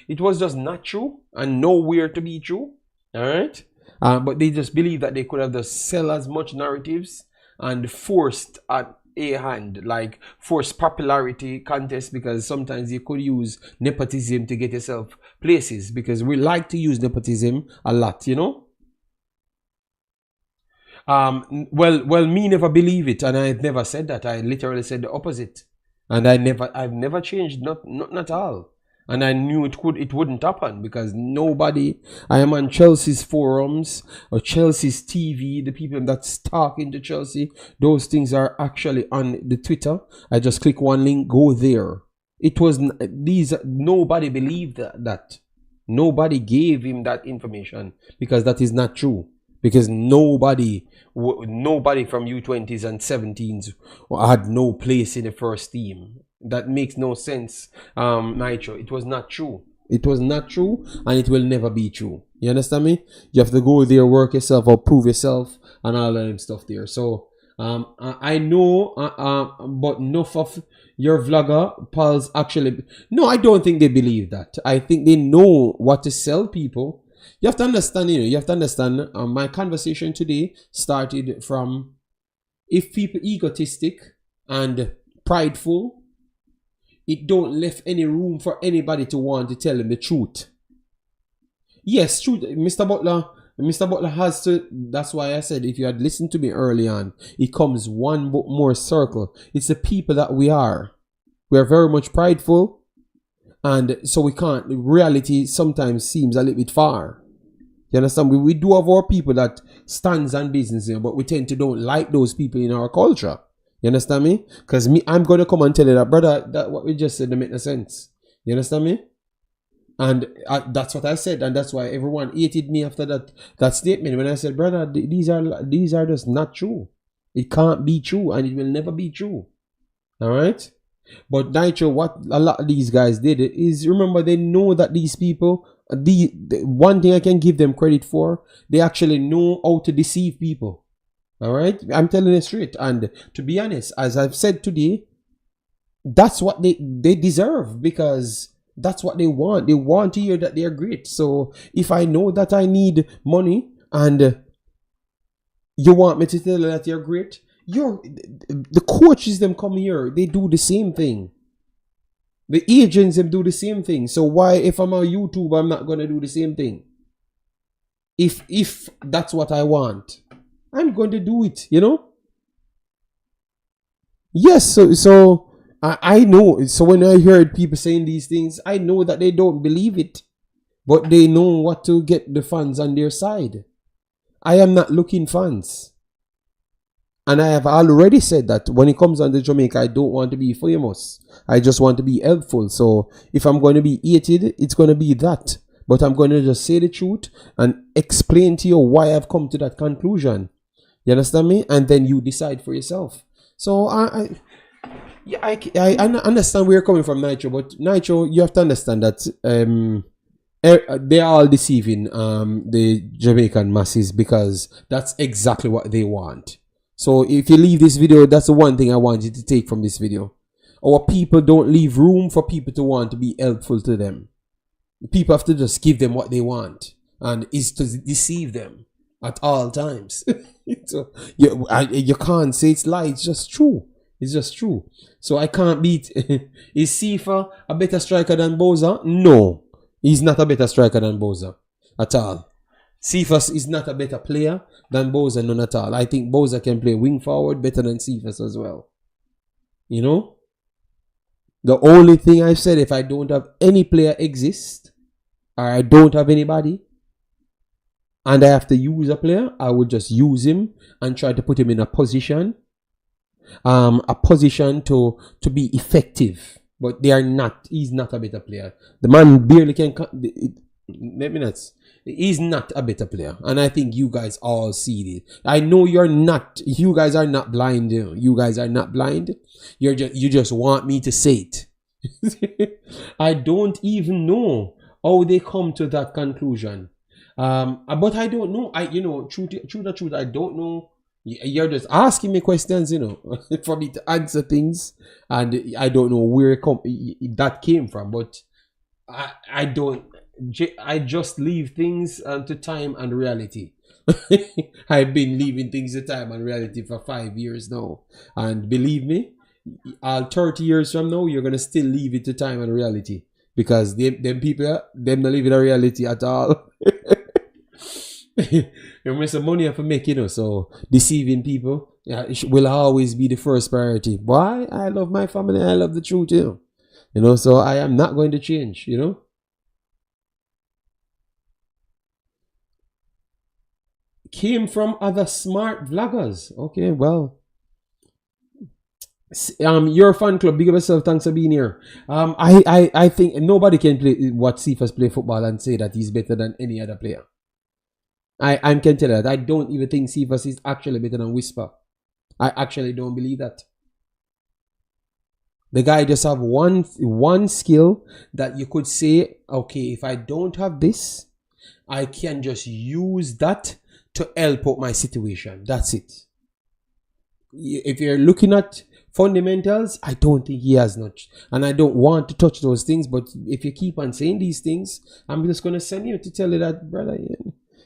It was just not true and nowhere to be true. All right. But they just believe that they could have just sell as much narratives and forced at a hand, like forced popularity contest, because sometimes you could use nepotism to get yourself places, because we like to use nepotism a lot, you know. Well, me never believe it, and I've never said that. I literally said the opposite, and I've never changed, not at all. And I knew it wouldn't happen, because nobody. I am on Chelsea's forums or Chelsea's TV. The people that's talking to Chelsea, those things are actually on the Twitter. I just click one link, go there. It was nobody believed that. Nobody gave him that information, because that is not true. Because nobody from U20s and 17s had no place in the first team. That makes no sense, Nitro. It was not true. It was not true, and it will never be true. You understand me? You have to go there, work yourself or prove yourself, and all of them stuff there. So I know, but enough of your vlogger pals actually. No, I don't think they believe that. I think they know what to sell people. You have to understand, you have to understand, my conversation today started from, if people egotistic and prideful, it don't left any room for anybody to want to tell them the truth. Yes, true. Mr. Butler has to, that's why I said, if you had listened to me early on, it comes one more circle. It's the people that we are. We are very much prideful, and so we can't, reality sometimes seems a little bit far. You understand? We do have our people that stands on business, but we tend to don't like those people in our culture. You understand me? Because I'm going to come and tell you that, brother, that what we just said don't make no sense. You understand me? And that's what I said, and that's why everyone hated me after that statement when I said, brother, these are just not true. It can't be true, and it will never be true. All right? But Nitro, what a lot of these guys did is, remember, they know that these people, the one thing I can give them credit for, they actually know how to deceive people. All right, I'm telling you straight. And to be honest, as I've said today, that's what they deserve, because that's what they want. They want to hear that they are great. So if I know that I need money and you want me to tell you that you're great, the coaches them come here, they do the same thing. The agents them do the same thing. So why, if I'm on YouTube, I'm not gonna do the same thing? If that's what I want, I'm going to do it, you know? Yes, so I know. So when I heard people saying these things, I know that they don't believe it, but they know what to get the fans on their side. I am not looking fans. And I have already said that when it comes on to Jamaica, I don't want to be famous. I just want to be helpful. So if I'm going to be hated, it's going to be that. But I'm going to just say the truth and explain to you why I've come to that conclusion. You understand me? And then you decide for yourself. So I understand where you're coming from, Nitro. But Nitro, you have to understand that they are all deceiving the Jamaican masses, because that's exactly what they want. So if you leave this video, that's the one thing I want you to take from this video. Our people don't leave room for people to want to be helpful to them. People have to just give them what they want, and is to deceive them at all times. So you can't say it's lie. It's just true. It's just true. So I can't beat. Is Sifa a better striker than Boza? No, he's not a better striker than Boza at all. Cephas is not a better player than Boza, none at all. I think Boza can play wing forward better than Cephas as well. You know? The only thing I've said, if I don't have any player exist, or I don't have anybody, and I have to use a player, I would just use him and try to put him in a position a position to be effective, but they are not. He's not a better player. The man barely can. Let me not. He's not a better player, and I think you guys all see it. I know you're not. You guys are not blind. You guys are not blind. You just want me to say it. I don't even know how they come to that conclusion. But I don't know. Truth, I don't know. You're just asking me questions, for me to answer things, and I don't know where that came from. But I don't. I just leave things to time and reality. I've been leaving things to time and reality for 5 years now, and believe me, 30 years from now, you're gonna still leave it to time and reality, because them people, them not living a reality at all. You some money have to make, so deceiving people, will always be the first priority. Why? I love my family, I love the truth, so I am not going to change, Came from other smart vloggers. Okay, well, your fan club, big up yourself, thanks for being here. I think nobody can watch Cephas play football and say that he's better than any other player. I can tell you that. I don't even think Cephas is actually better than Whisper. I actually don't believe that. The guy just have one skill that you could say, okay, if I don't have this, I can just use that to help out my situation. That's it. If you're looking at fundamentals, I don't think he has much, and I don't want to touch those things. But if you keep on saying these things, I'm just gonna send you to tell you that, brother,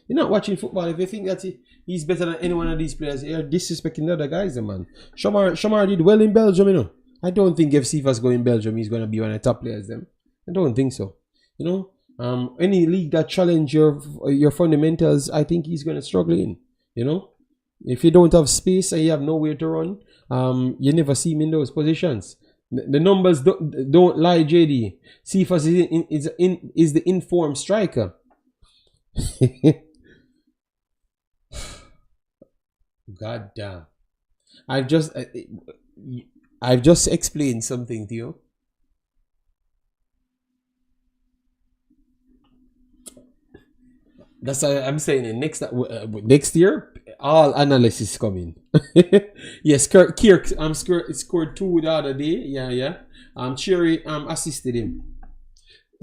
you're not watching football. If you think that he's better than any one of these players, you're disrespecting the other guys, man. Shamar did well in Belgium, I don't think if Cephas go in Belgium, he's gonna be one of the top players. I don't think so. Any league that challenge your fundamentals, I think he's gonna struggle in. If you don't have space and you have nowhere to run, you never see him in those positions. The numbers don't lie, JD. Cephas is the informed striker. God damn! I've just explained something to you. That's why I'm saying next year, all analysis coming. Yes, Kirk scored 2 the other day. Yeah. Cherry assisted him.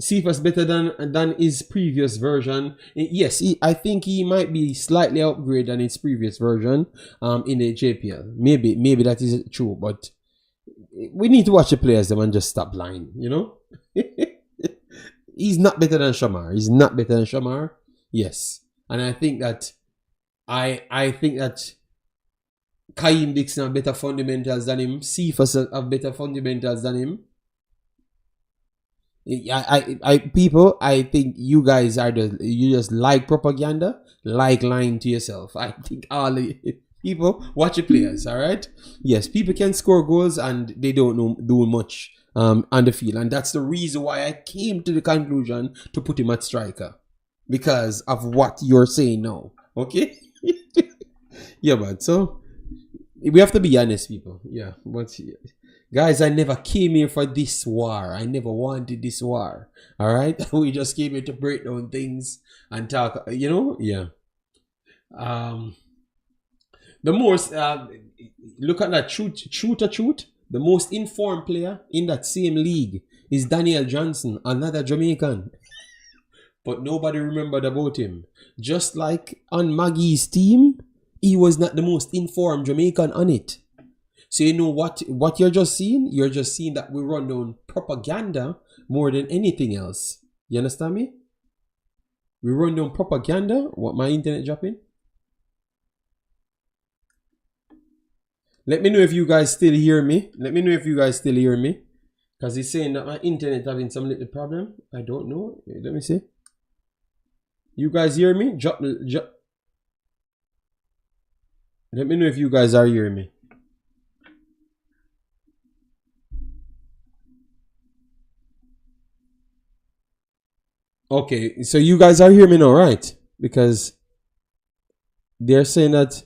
Cephas better than his previous version. Yes, I think he might be slightly upgraded than his previous version in the JPL. Maybe that is true, but we need to watch the players and just stop lying, He's not better than Shamar. Yes. And I think that Kaim Dixon have better fundamentals than him. Cephas have better fundamentals than him. I think you guys you just like propaganda, like lying to yourself. I think all people watch the players, all right? Yes, people can score goals and they don't do much on the field, and that's the reason why I came to the conclusion to put him at striker, because of what you're saying now. Okay? Yeah, but so we have to be honest, people. Yeah, but guys, I never came here for this war. I never wanted this war. All right, we just came here to break down things and talk. Yeah. The most look at that truth. The most informed player in that same league is Daniel Johnson, another Jamaican. But nobody remembered about him. Just like on Maggie's team, he was not the most informed Jamaican on it. So you know what you're just seeing? You're just seeing that we run down propaganda more than anything else. You understand me? We run down propaganda. What, my internet dropping? Let me know if you guys still hear me. Because he's saying that my internet having some little problem. I don't know. Let me see. You guys hear me? Let me know if you guys are hearing me. Okay, so you guys are hearing me now, right? Because they're saying that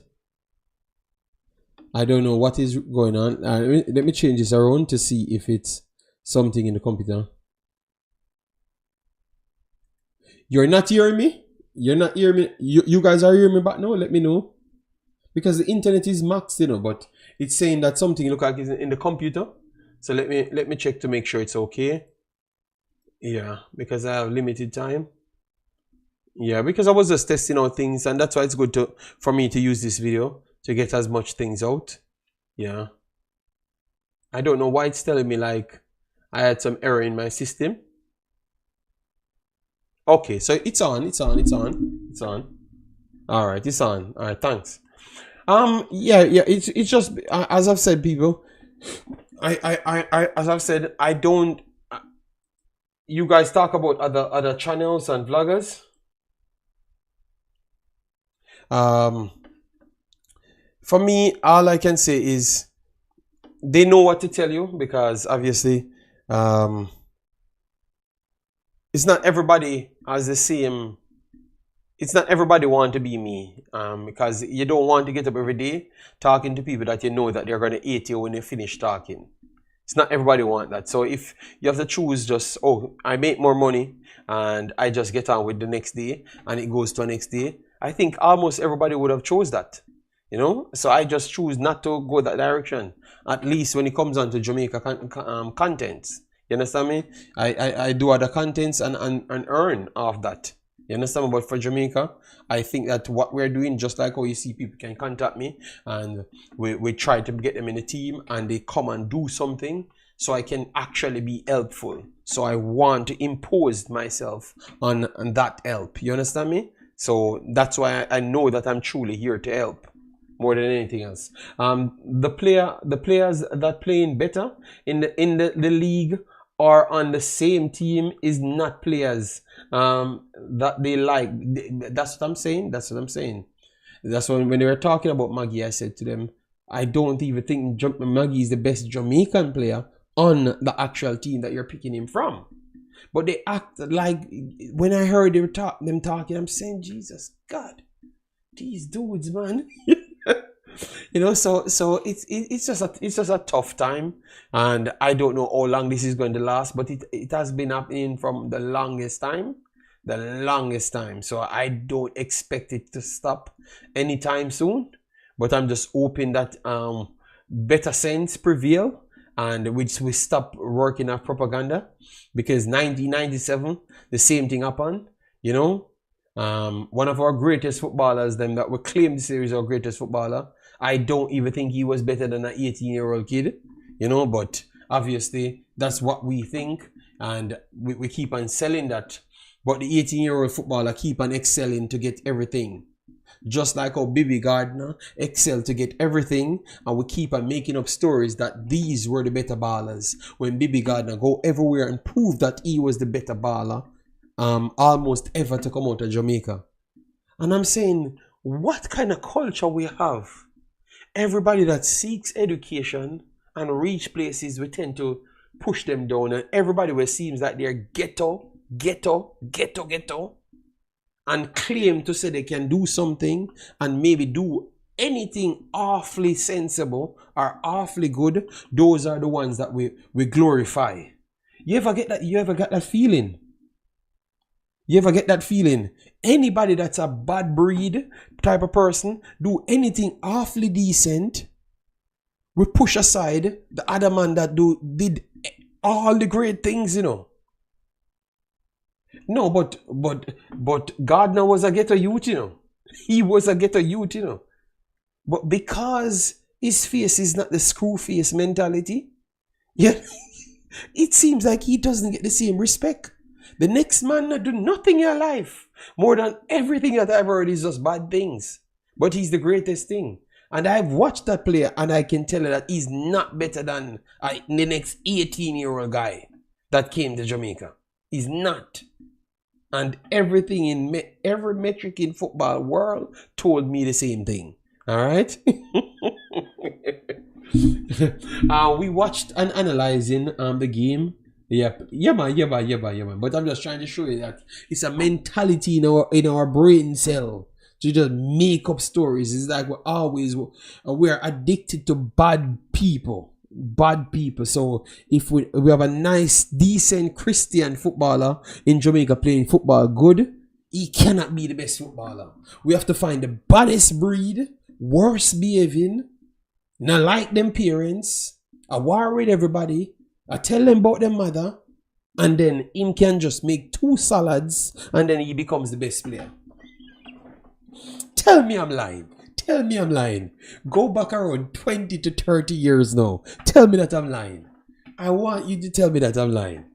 I don't know what is going on. Let me change this around to see if it's something in the computer. You're not hearing me? You're not hearing me? You guys are hearing me back now? Let me know. Because the internet is maxed, you know, but it's saying that something look like is in the computer. So let me check to make sure it's okay. Yeah, because I have limited time. Yeah, because I was just testing out things, and that's why it's good for me to use this video to get as much things out. Yeah. I don't know why it's telling me like I had some error in my system. Okay, so it's on. All right, it's on. All right, thanks. Yeah, it's just as I've said, people. As I've said, I don't. You guys talk about other channels and vloggers. For me, all I can say is they know what to tell you, because obviously, it's not everybody has the same. It's not everybody want to be me, because you don't want to get up every day talking to people that you know that they're going to hate you when you finish talking. It's not everybody want that. So if you have to choose just, oh, I make more money and I just get on with the next day and it goes to the next day, I think almost everybody would have chose that, you know. So I just choose not to go that direction, at least when it comes on to Jamaica contents. You understand me? I do other contents and earn off that. You understand? But for Jamaica, I think that what we're doing, just like how you see people can contact me and we try to get them in a team and they come and do something so I can actually be helpful. So I want to impose myself on that help. You understand me? So that's why I know that I'm truly here to help more than anything else. The players that playing better in the league or on the same team is not players that they like. That's what I'm saying. That's when they were talking about Maggie, I said to them, I don't even think Maggie is the best Jamaican player on the actual team that you're picking him from. But they act like, when I heard them talking, I'm saying, Jesus God, these dudes, man. You know, so it's just a tough time, and I don't know how long this is going to last, but it has been happening from the longest time. So I don't expect it to stop anytime soon, but I'm just hoping that better sense prevail and we stop working at propaganda, because 1997 the same thing happened, you know. One of our greatest footballers, them that we claim the series our greatest footballer, I don't even think he was better than an 18-year-old kid, you know, but obviously that's what we think, and we keep on selling that. But the 18-year-old footballer keep on excelling to get everything. Just like how Bibi Gardner excelled to get everything, and we keep on making up stories that these were the better ballers, when Bibi Gardner go everywhere and prove that he was the better baller almost ever to come out of Jamaica. And I'm saying, what kind of culture we have? Everybody that seeks education and reach places, we tend to push them down, and everybody where seems like they're ghetto, and claim to say they can do something and maybe do anything awfully sensible or awfully good, those are the ones that we glorify. You ever get that? You ever got that feeling? You ever get that feeling? Anybody that's a bad breed type of person, do anything awfully decent, we push aside the other man that did all the great things, you know. No, but Gardner was a ghetto youth, you know. He was a ghetto youth, you know. But because his face is not the screw face mentality, yeah, it seems like he doesn't get the same respect. The next man not do nothing in your life more than everything that I've heard is just bad things. But he's the greatest thing. And I've watched that player and I can tell you that he's not better than the next 18-year-old guy that came to Jamaica. He's not. And everything in every metric in football world told me the same thing. All right? We watched and analyzing the game. Yep. Yeah, man. But I'm just trying to show you that it's a mentality in our brain cell. to just make up stories. It's like we're addicted to bad people. Bad people. So if we have a nice, decent Christian footballer in Jamaica playing football good, he cannot be the best footballer. We have to find the baddest breed, worst behaving, not like them parents, I war with everybody, I tell them about their mother, and then him can just make 2 salads and then he becomes the best player. Tell me I'm lying. Tell me I'm lying. Go back around 20 to 30 years now. Tell me that I'm lying. I want you to tell me that I'm lying.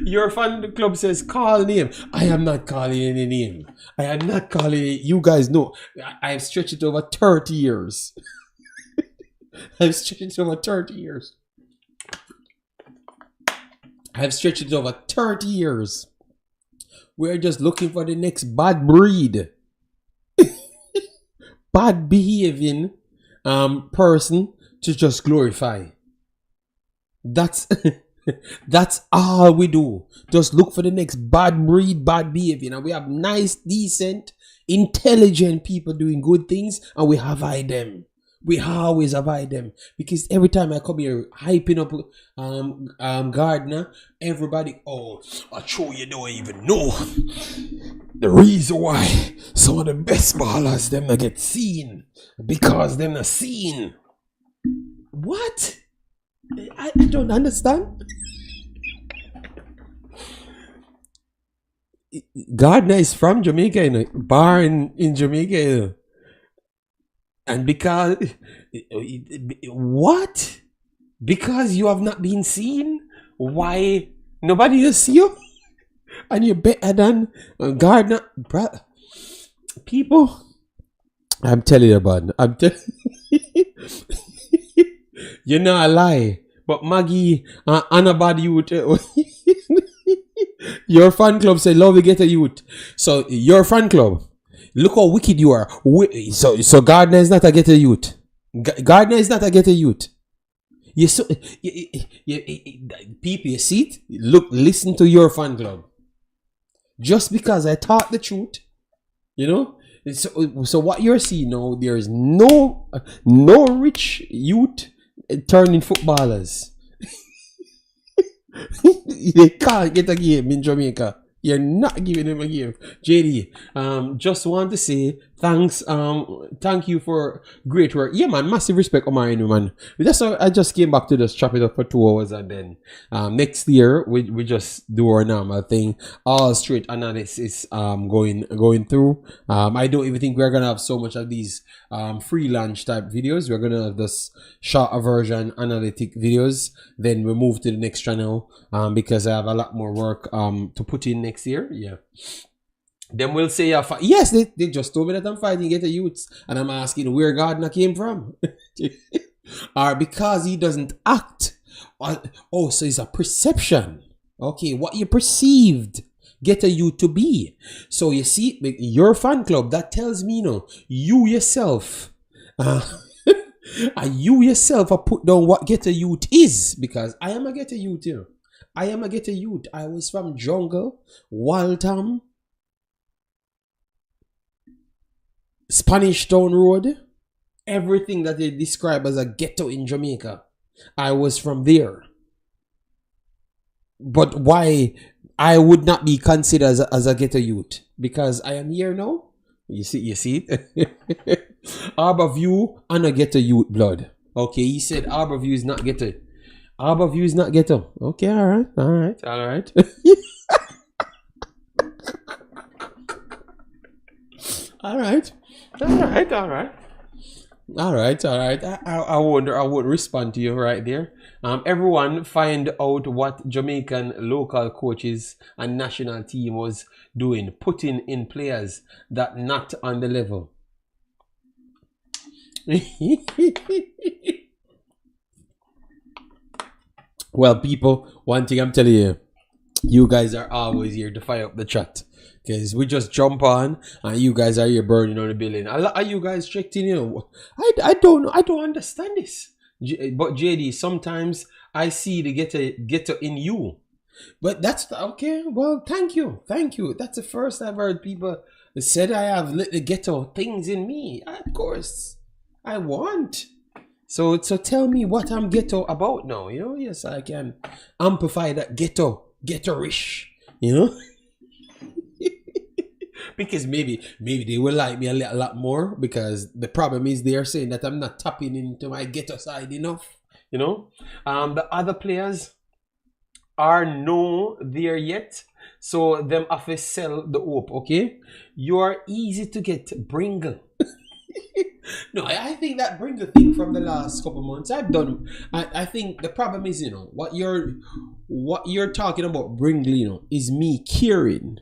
Your fan club says call name. I am not calling any name. I am not calling it. You guys know. I have stretched it over 30 years. I've stretched it over 30 years. I've stretched it over 30 years. We're just looking for the next bad breed. Bad behaving person to just glorify. That's that's all we do. Just look for the next bad breed, bad behaving. And we have nice, decent, intelligent people doing good things, and we avoid them. We always avoid them. Because every time I come here hyping up Gardner, everybody, I'm sure you don't even know the reason why some of the best ballers them not get seen. Because them not seen. What? I don't understand. Gardner is from Jamaica, you know, born in Jamaica, you know. And because what? Because you have not been seen? Why nobody will see you? And you're better than Gardner, bruh. People, I'm telling you, man. I'm telling you. You're not a lie. But Maggie, Annabad youth. Your fan club said, love you get a youth. So your fan club. Look how wicked you are. So Gardner is not a ghetto youth. Gardner is not a ghetto youth. People, you see it? Look, listen to your fan club. Just because I taught the truth, you know. So what you're seeing now, there is no rich youth turning footballers. They can't get a game in Jamaica. You're not giving him a game. JD, just want to say thanks. Thank you for great work. Yeah, man, massive respect, Omari, man. That's why I just came back to just chop it up for 2 hours, and then next year we just do our normal thing. All straight analysis going through. I don't even think we're gonna have so much of these free lunch type videos. We're gonna have this shorter version analytic videos. Then we move to the next channel because I have a lot more work to put in next year. Yeah. Then we'll say, yes, they just told me that I'm fighting get a youths, and I'm asking where Gardner came from. Or because he doesn't act. So it's a perception. Okay, what you perceived get a youth to be. So you see, your fan club, that tells me, you yourself, you yourself are put down what get a youth is, because I am a get a youth, you know. I am a get a youth. I was from Jungle, Waltham, Spanish Town Road, everything that they describe as a ghetto in Jamaica. I was from there. But why I would not be considered as a ghetto youth? Because I am here now. You see it? Harborview and a ghetto youth blood. Okay, he said Harborview is not ghetto. Harborview is not ghetto. Okay, all right. All right. I won't respond to you right there. Everyone find out what Jamaican local coaches and national team was doing, putting in players that not on the level. Well, people, one thing I'm telling you, you guys are always here to fire up the chat. Because we just jump on and you guys are here burning on the building. Are you guys checked in? I don't know. I don't understand this. But JD, sometimes I see the getter in you. But that's okay. Well, thank you. That's the first I've heard people said I have little ghetto things in me. Of course, I want. So tell me what I'm ghetto about now. You know, yes, I can amplify that ghetto-ish. You know, because maybe they will like me a lot more because the problem is they are saying that I'm not tapping into my ghetto side enough. You know, the other players are no there yet. So them have to sell the hope, okay? You are easy to get. Bringle. No, I think that Bringle thing from the last couple months I've done. I think the problem is, you know, what you're talking about Bringle, you know, is me caring.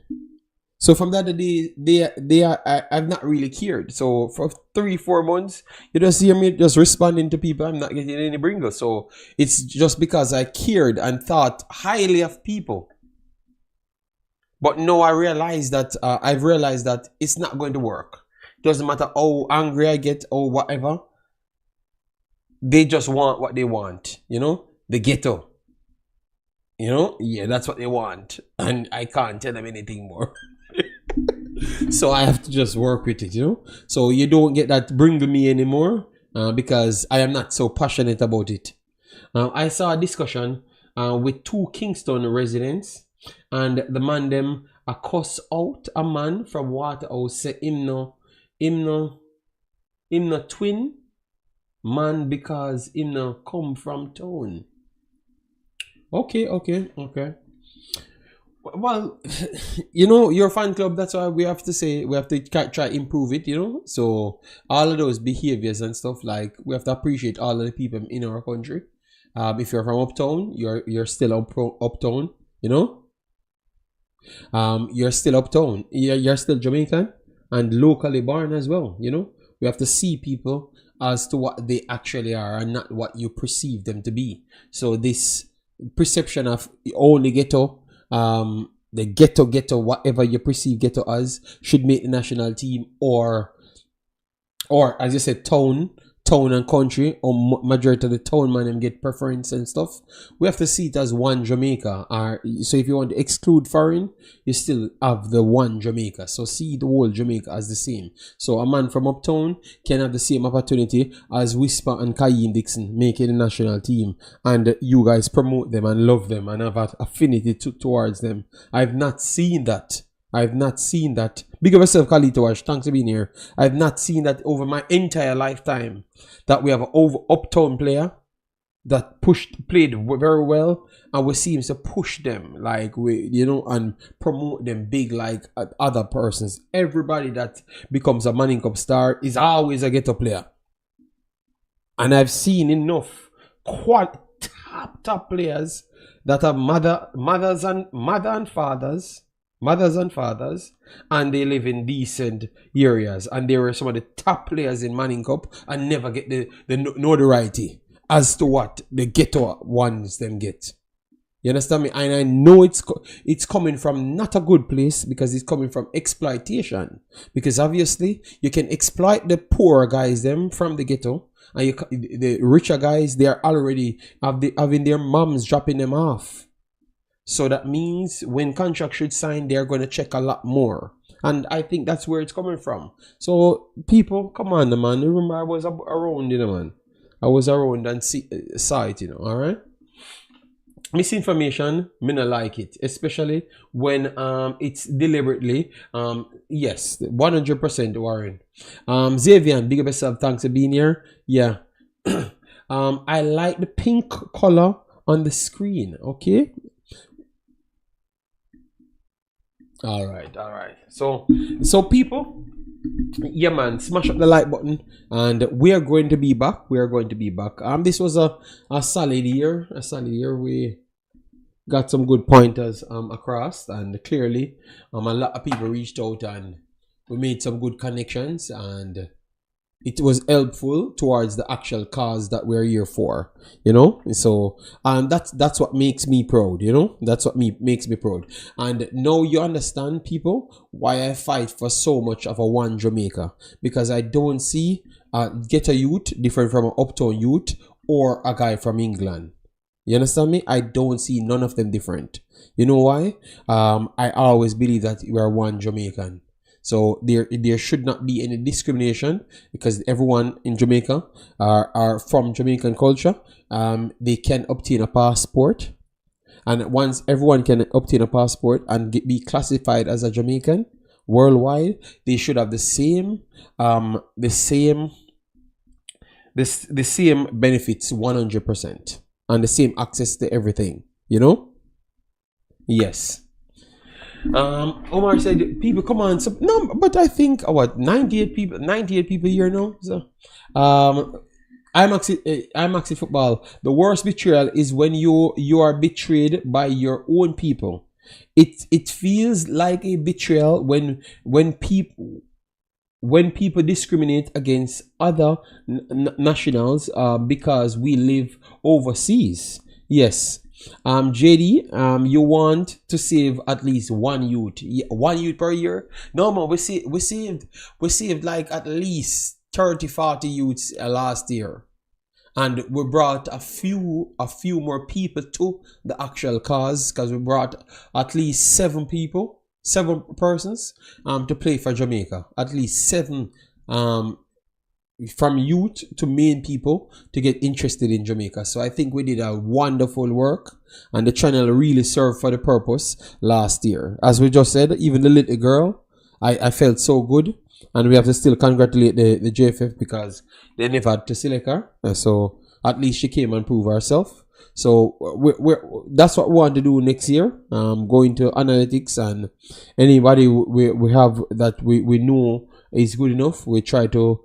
So from that day, I've not really cared. So for 3-4 months, you just hear me just responding to people. I'm not getting any Bringle. So it's just because I cared and thought highly of people. But no, I've realized that it's not going to work. Doesn't matter how angry I get or whatever. They just want what they want, you know? The ghetto. You know? Yeah, that's what they want. And I can't tell them anything more. So I have to just work with it, you know? So you don't get that Bringle me anymore because I am not so passionate about it. I saw a discussion with 2 Kingston residents, and the man them a cuss out a man from Waterhouse, say him no twin man because him no come from town. Okay. Well, you know, your fan club, that's why we have to try improve it, you know. So all of those behaviors and stuff, like, we have to appreciate all of the people in our country. If you're from uptown, you're still uptown, you know. You're still uptown. You're still Jamaican and locally born as well, you know. We have to see people as to what they actually are and not what you perceive them to be. So this perception of only ghetto, the ghetto, whatever you perceive ghetto as, should make the national team, or as you said, town and country, or majority of the town man them get preference and stuff. We have to see it as one Jamaica. So if you want to exclude foreign, you still have the one Jamaica. So see the whole Jamaica as the same. So a man from uptown can have the same opportunity as Whisper and Kayin Dixon making the national team, and you guys promote them and love them and have an affinity towards them. I've not seen that. Big up yourself, Khalito Wash. Thanks for being here. I've not seen that over my entire lifetime, that we have an uptown player that played very well, and we seems to push them, like, we, you know, and promote them big like other persons. Everybody that becomes a Manning Cup star is always a ghetto player, and I've seen enough top players that are mothers and fathers, and they live in decent areas, and they were some of the top players in Manning Cup and never get the notoriety as to what the ghetto ones them get. You understand me? And I know it's coming from not a good place, because it's coming from exploitation. Because obviously you can exploit the poor guys them from the ghetto, and the richer guys, they are already having their moms dropping them off. So that means when contract should sign, they're going to check a lot more. And I think that's where it's coming from. So people, come on, man. Remember, I was around, you know, man. I was around and saw it, you know, all right? Misinformation, me not like it. Especially when it's deliberately, yes, 100% Warren. Xavier, big up yourself. Thanks for being here. Yeah. I like the pink color on the screen, okay? All right. So people, yeah, man, smash up the like button, and we are going to be back. This was a solid year. We got some good pointers across, and clearly a lot of people reached out, and we made some good connections, and it was helpful towards the actual cause that we're here for, you know. So that's what makes me proud, you know. That's what makes me proud. And now you understand, people, why I fight for so much of a one Jamaica, because I don't see a ghetto youth different from an uptown youth or a guy from England. You understand me? I don't see none of them different. You know why? I always believe that we are one Jamaican. So there should not be any discrimination because everyone in Jamaica are from Jamaican culture. They can obtain a passport, and once everyone can obtain a passport and be classified as a Jamaican worldwide, they should have the same the same benefits 100% and the same access to everything. You know? Yes. Omar said, "People, come on." So, no, but I think what 98 people here now. So, Imaxit football. The worst betrayal is when you are betrayed by your own people. It feels like a betrayal when people discriminate against other nationals because we live overseas. Yes. JD, you want to save at least one youth per year? No man, we saved like at least 30-40 youths last year, and we brought a few more people to the actual cause because we brought at least 7 persons to play for Jamaica. At least 7 from youth to main people to get interested in Jamaica. So I think we did a wonderful work, and the channel really served for the purpose last year. As we just said, even the little girl, I felt so good, and we have to still congratulate the JFF because they never had to select her. So at least she came and proved herself. So that's what we want to do next year. Go into analytics, and anybody we have that we know is good enough, we try to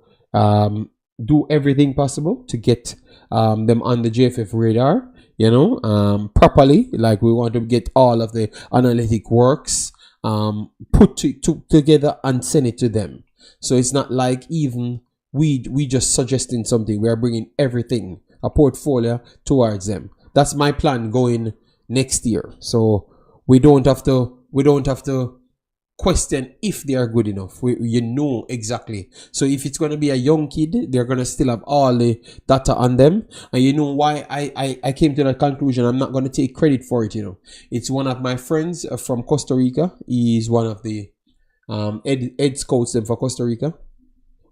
do everything possible to get them on the JFF radar, you know, properly. Like we want to get all of the analytic works put together and send it to them. So it's not like even we just suggesting something. We are bringing everything, a portfolio towards them. That's my plan going next year. So we don't have to question if they are good enough. You know exactly. So if it's going to be a young kid, they're going to still have all the data on them. And you know why I came to that conclusion? I'm not going to take credit for it, you know. It's one of my friends from Costa Rica. He's one of the head scouts for Costa Rica.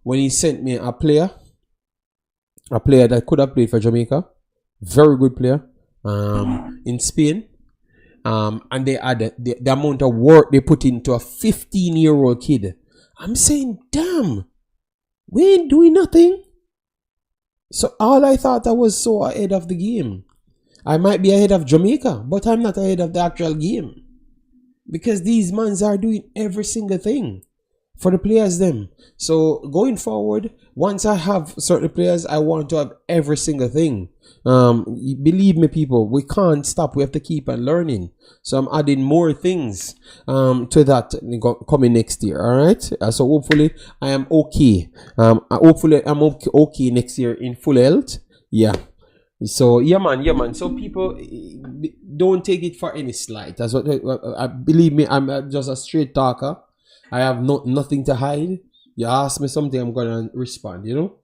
When he sent me a player that could have played for Jamaica, very good player, in Spain. And they had the amount of work they put into a 15-year-old kid. I'm saying, damn, we ain't doing nothing. So all I thought I was so ahead of the game. I might be ahead of Jamaica, but I'm not ahead of the actual game. Because these mans are doing every single thing for the players them. So going forward, once I have certain players, I want to have every single thing. Believe me, people, we can't stop. We have to keep on learning. So I'm adding more things to that coming next year. All right. So hopefully I am okay. Hopefully I'm okay next year in full health. Yeah. So yeah man. So people, don't take it for any slight. That's what believe me. I'm just a straight talker. I have nothing to hide. You ask me something, I'm gonna respond. You know.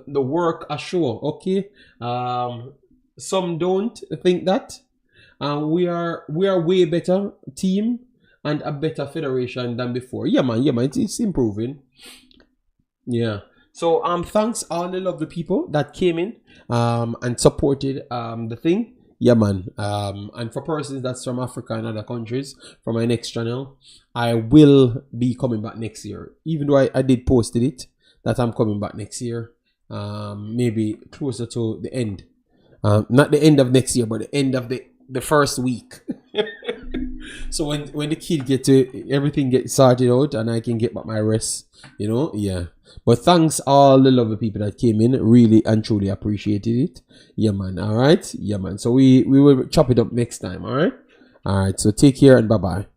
The work I show. Okay. Some don't think that. We are way better team and a better federation than before. Yeah man. It's improving. Yeah. So thanks all the lovely people that came in and supported the thing. Yeah man. And for persons that's from Africa and other countries, for my next channel, I will be coming back next year. Even though I did posted it that I'm coming back next year. Maybe closer to the end. Not the end of next year, but the end of the first week. So when the kid everything gets sorted out and I can get back my rest, you know. Yeah. But thanks all the lovely people that came in, really and truly appreciated it. Yeah man. All right. Yeah man. So we will chop it up next time. All right. So take care and bye bye.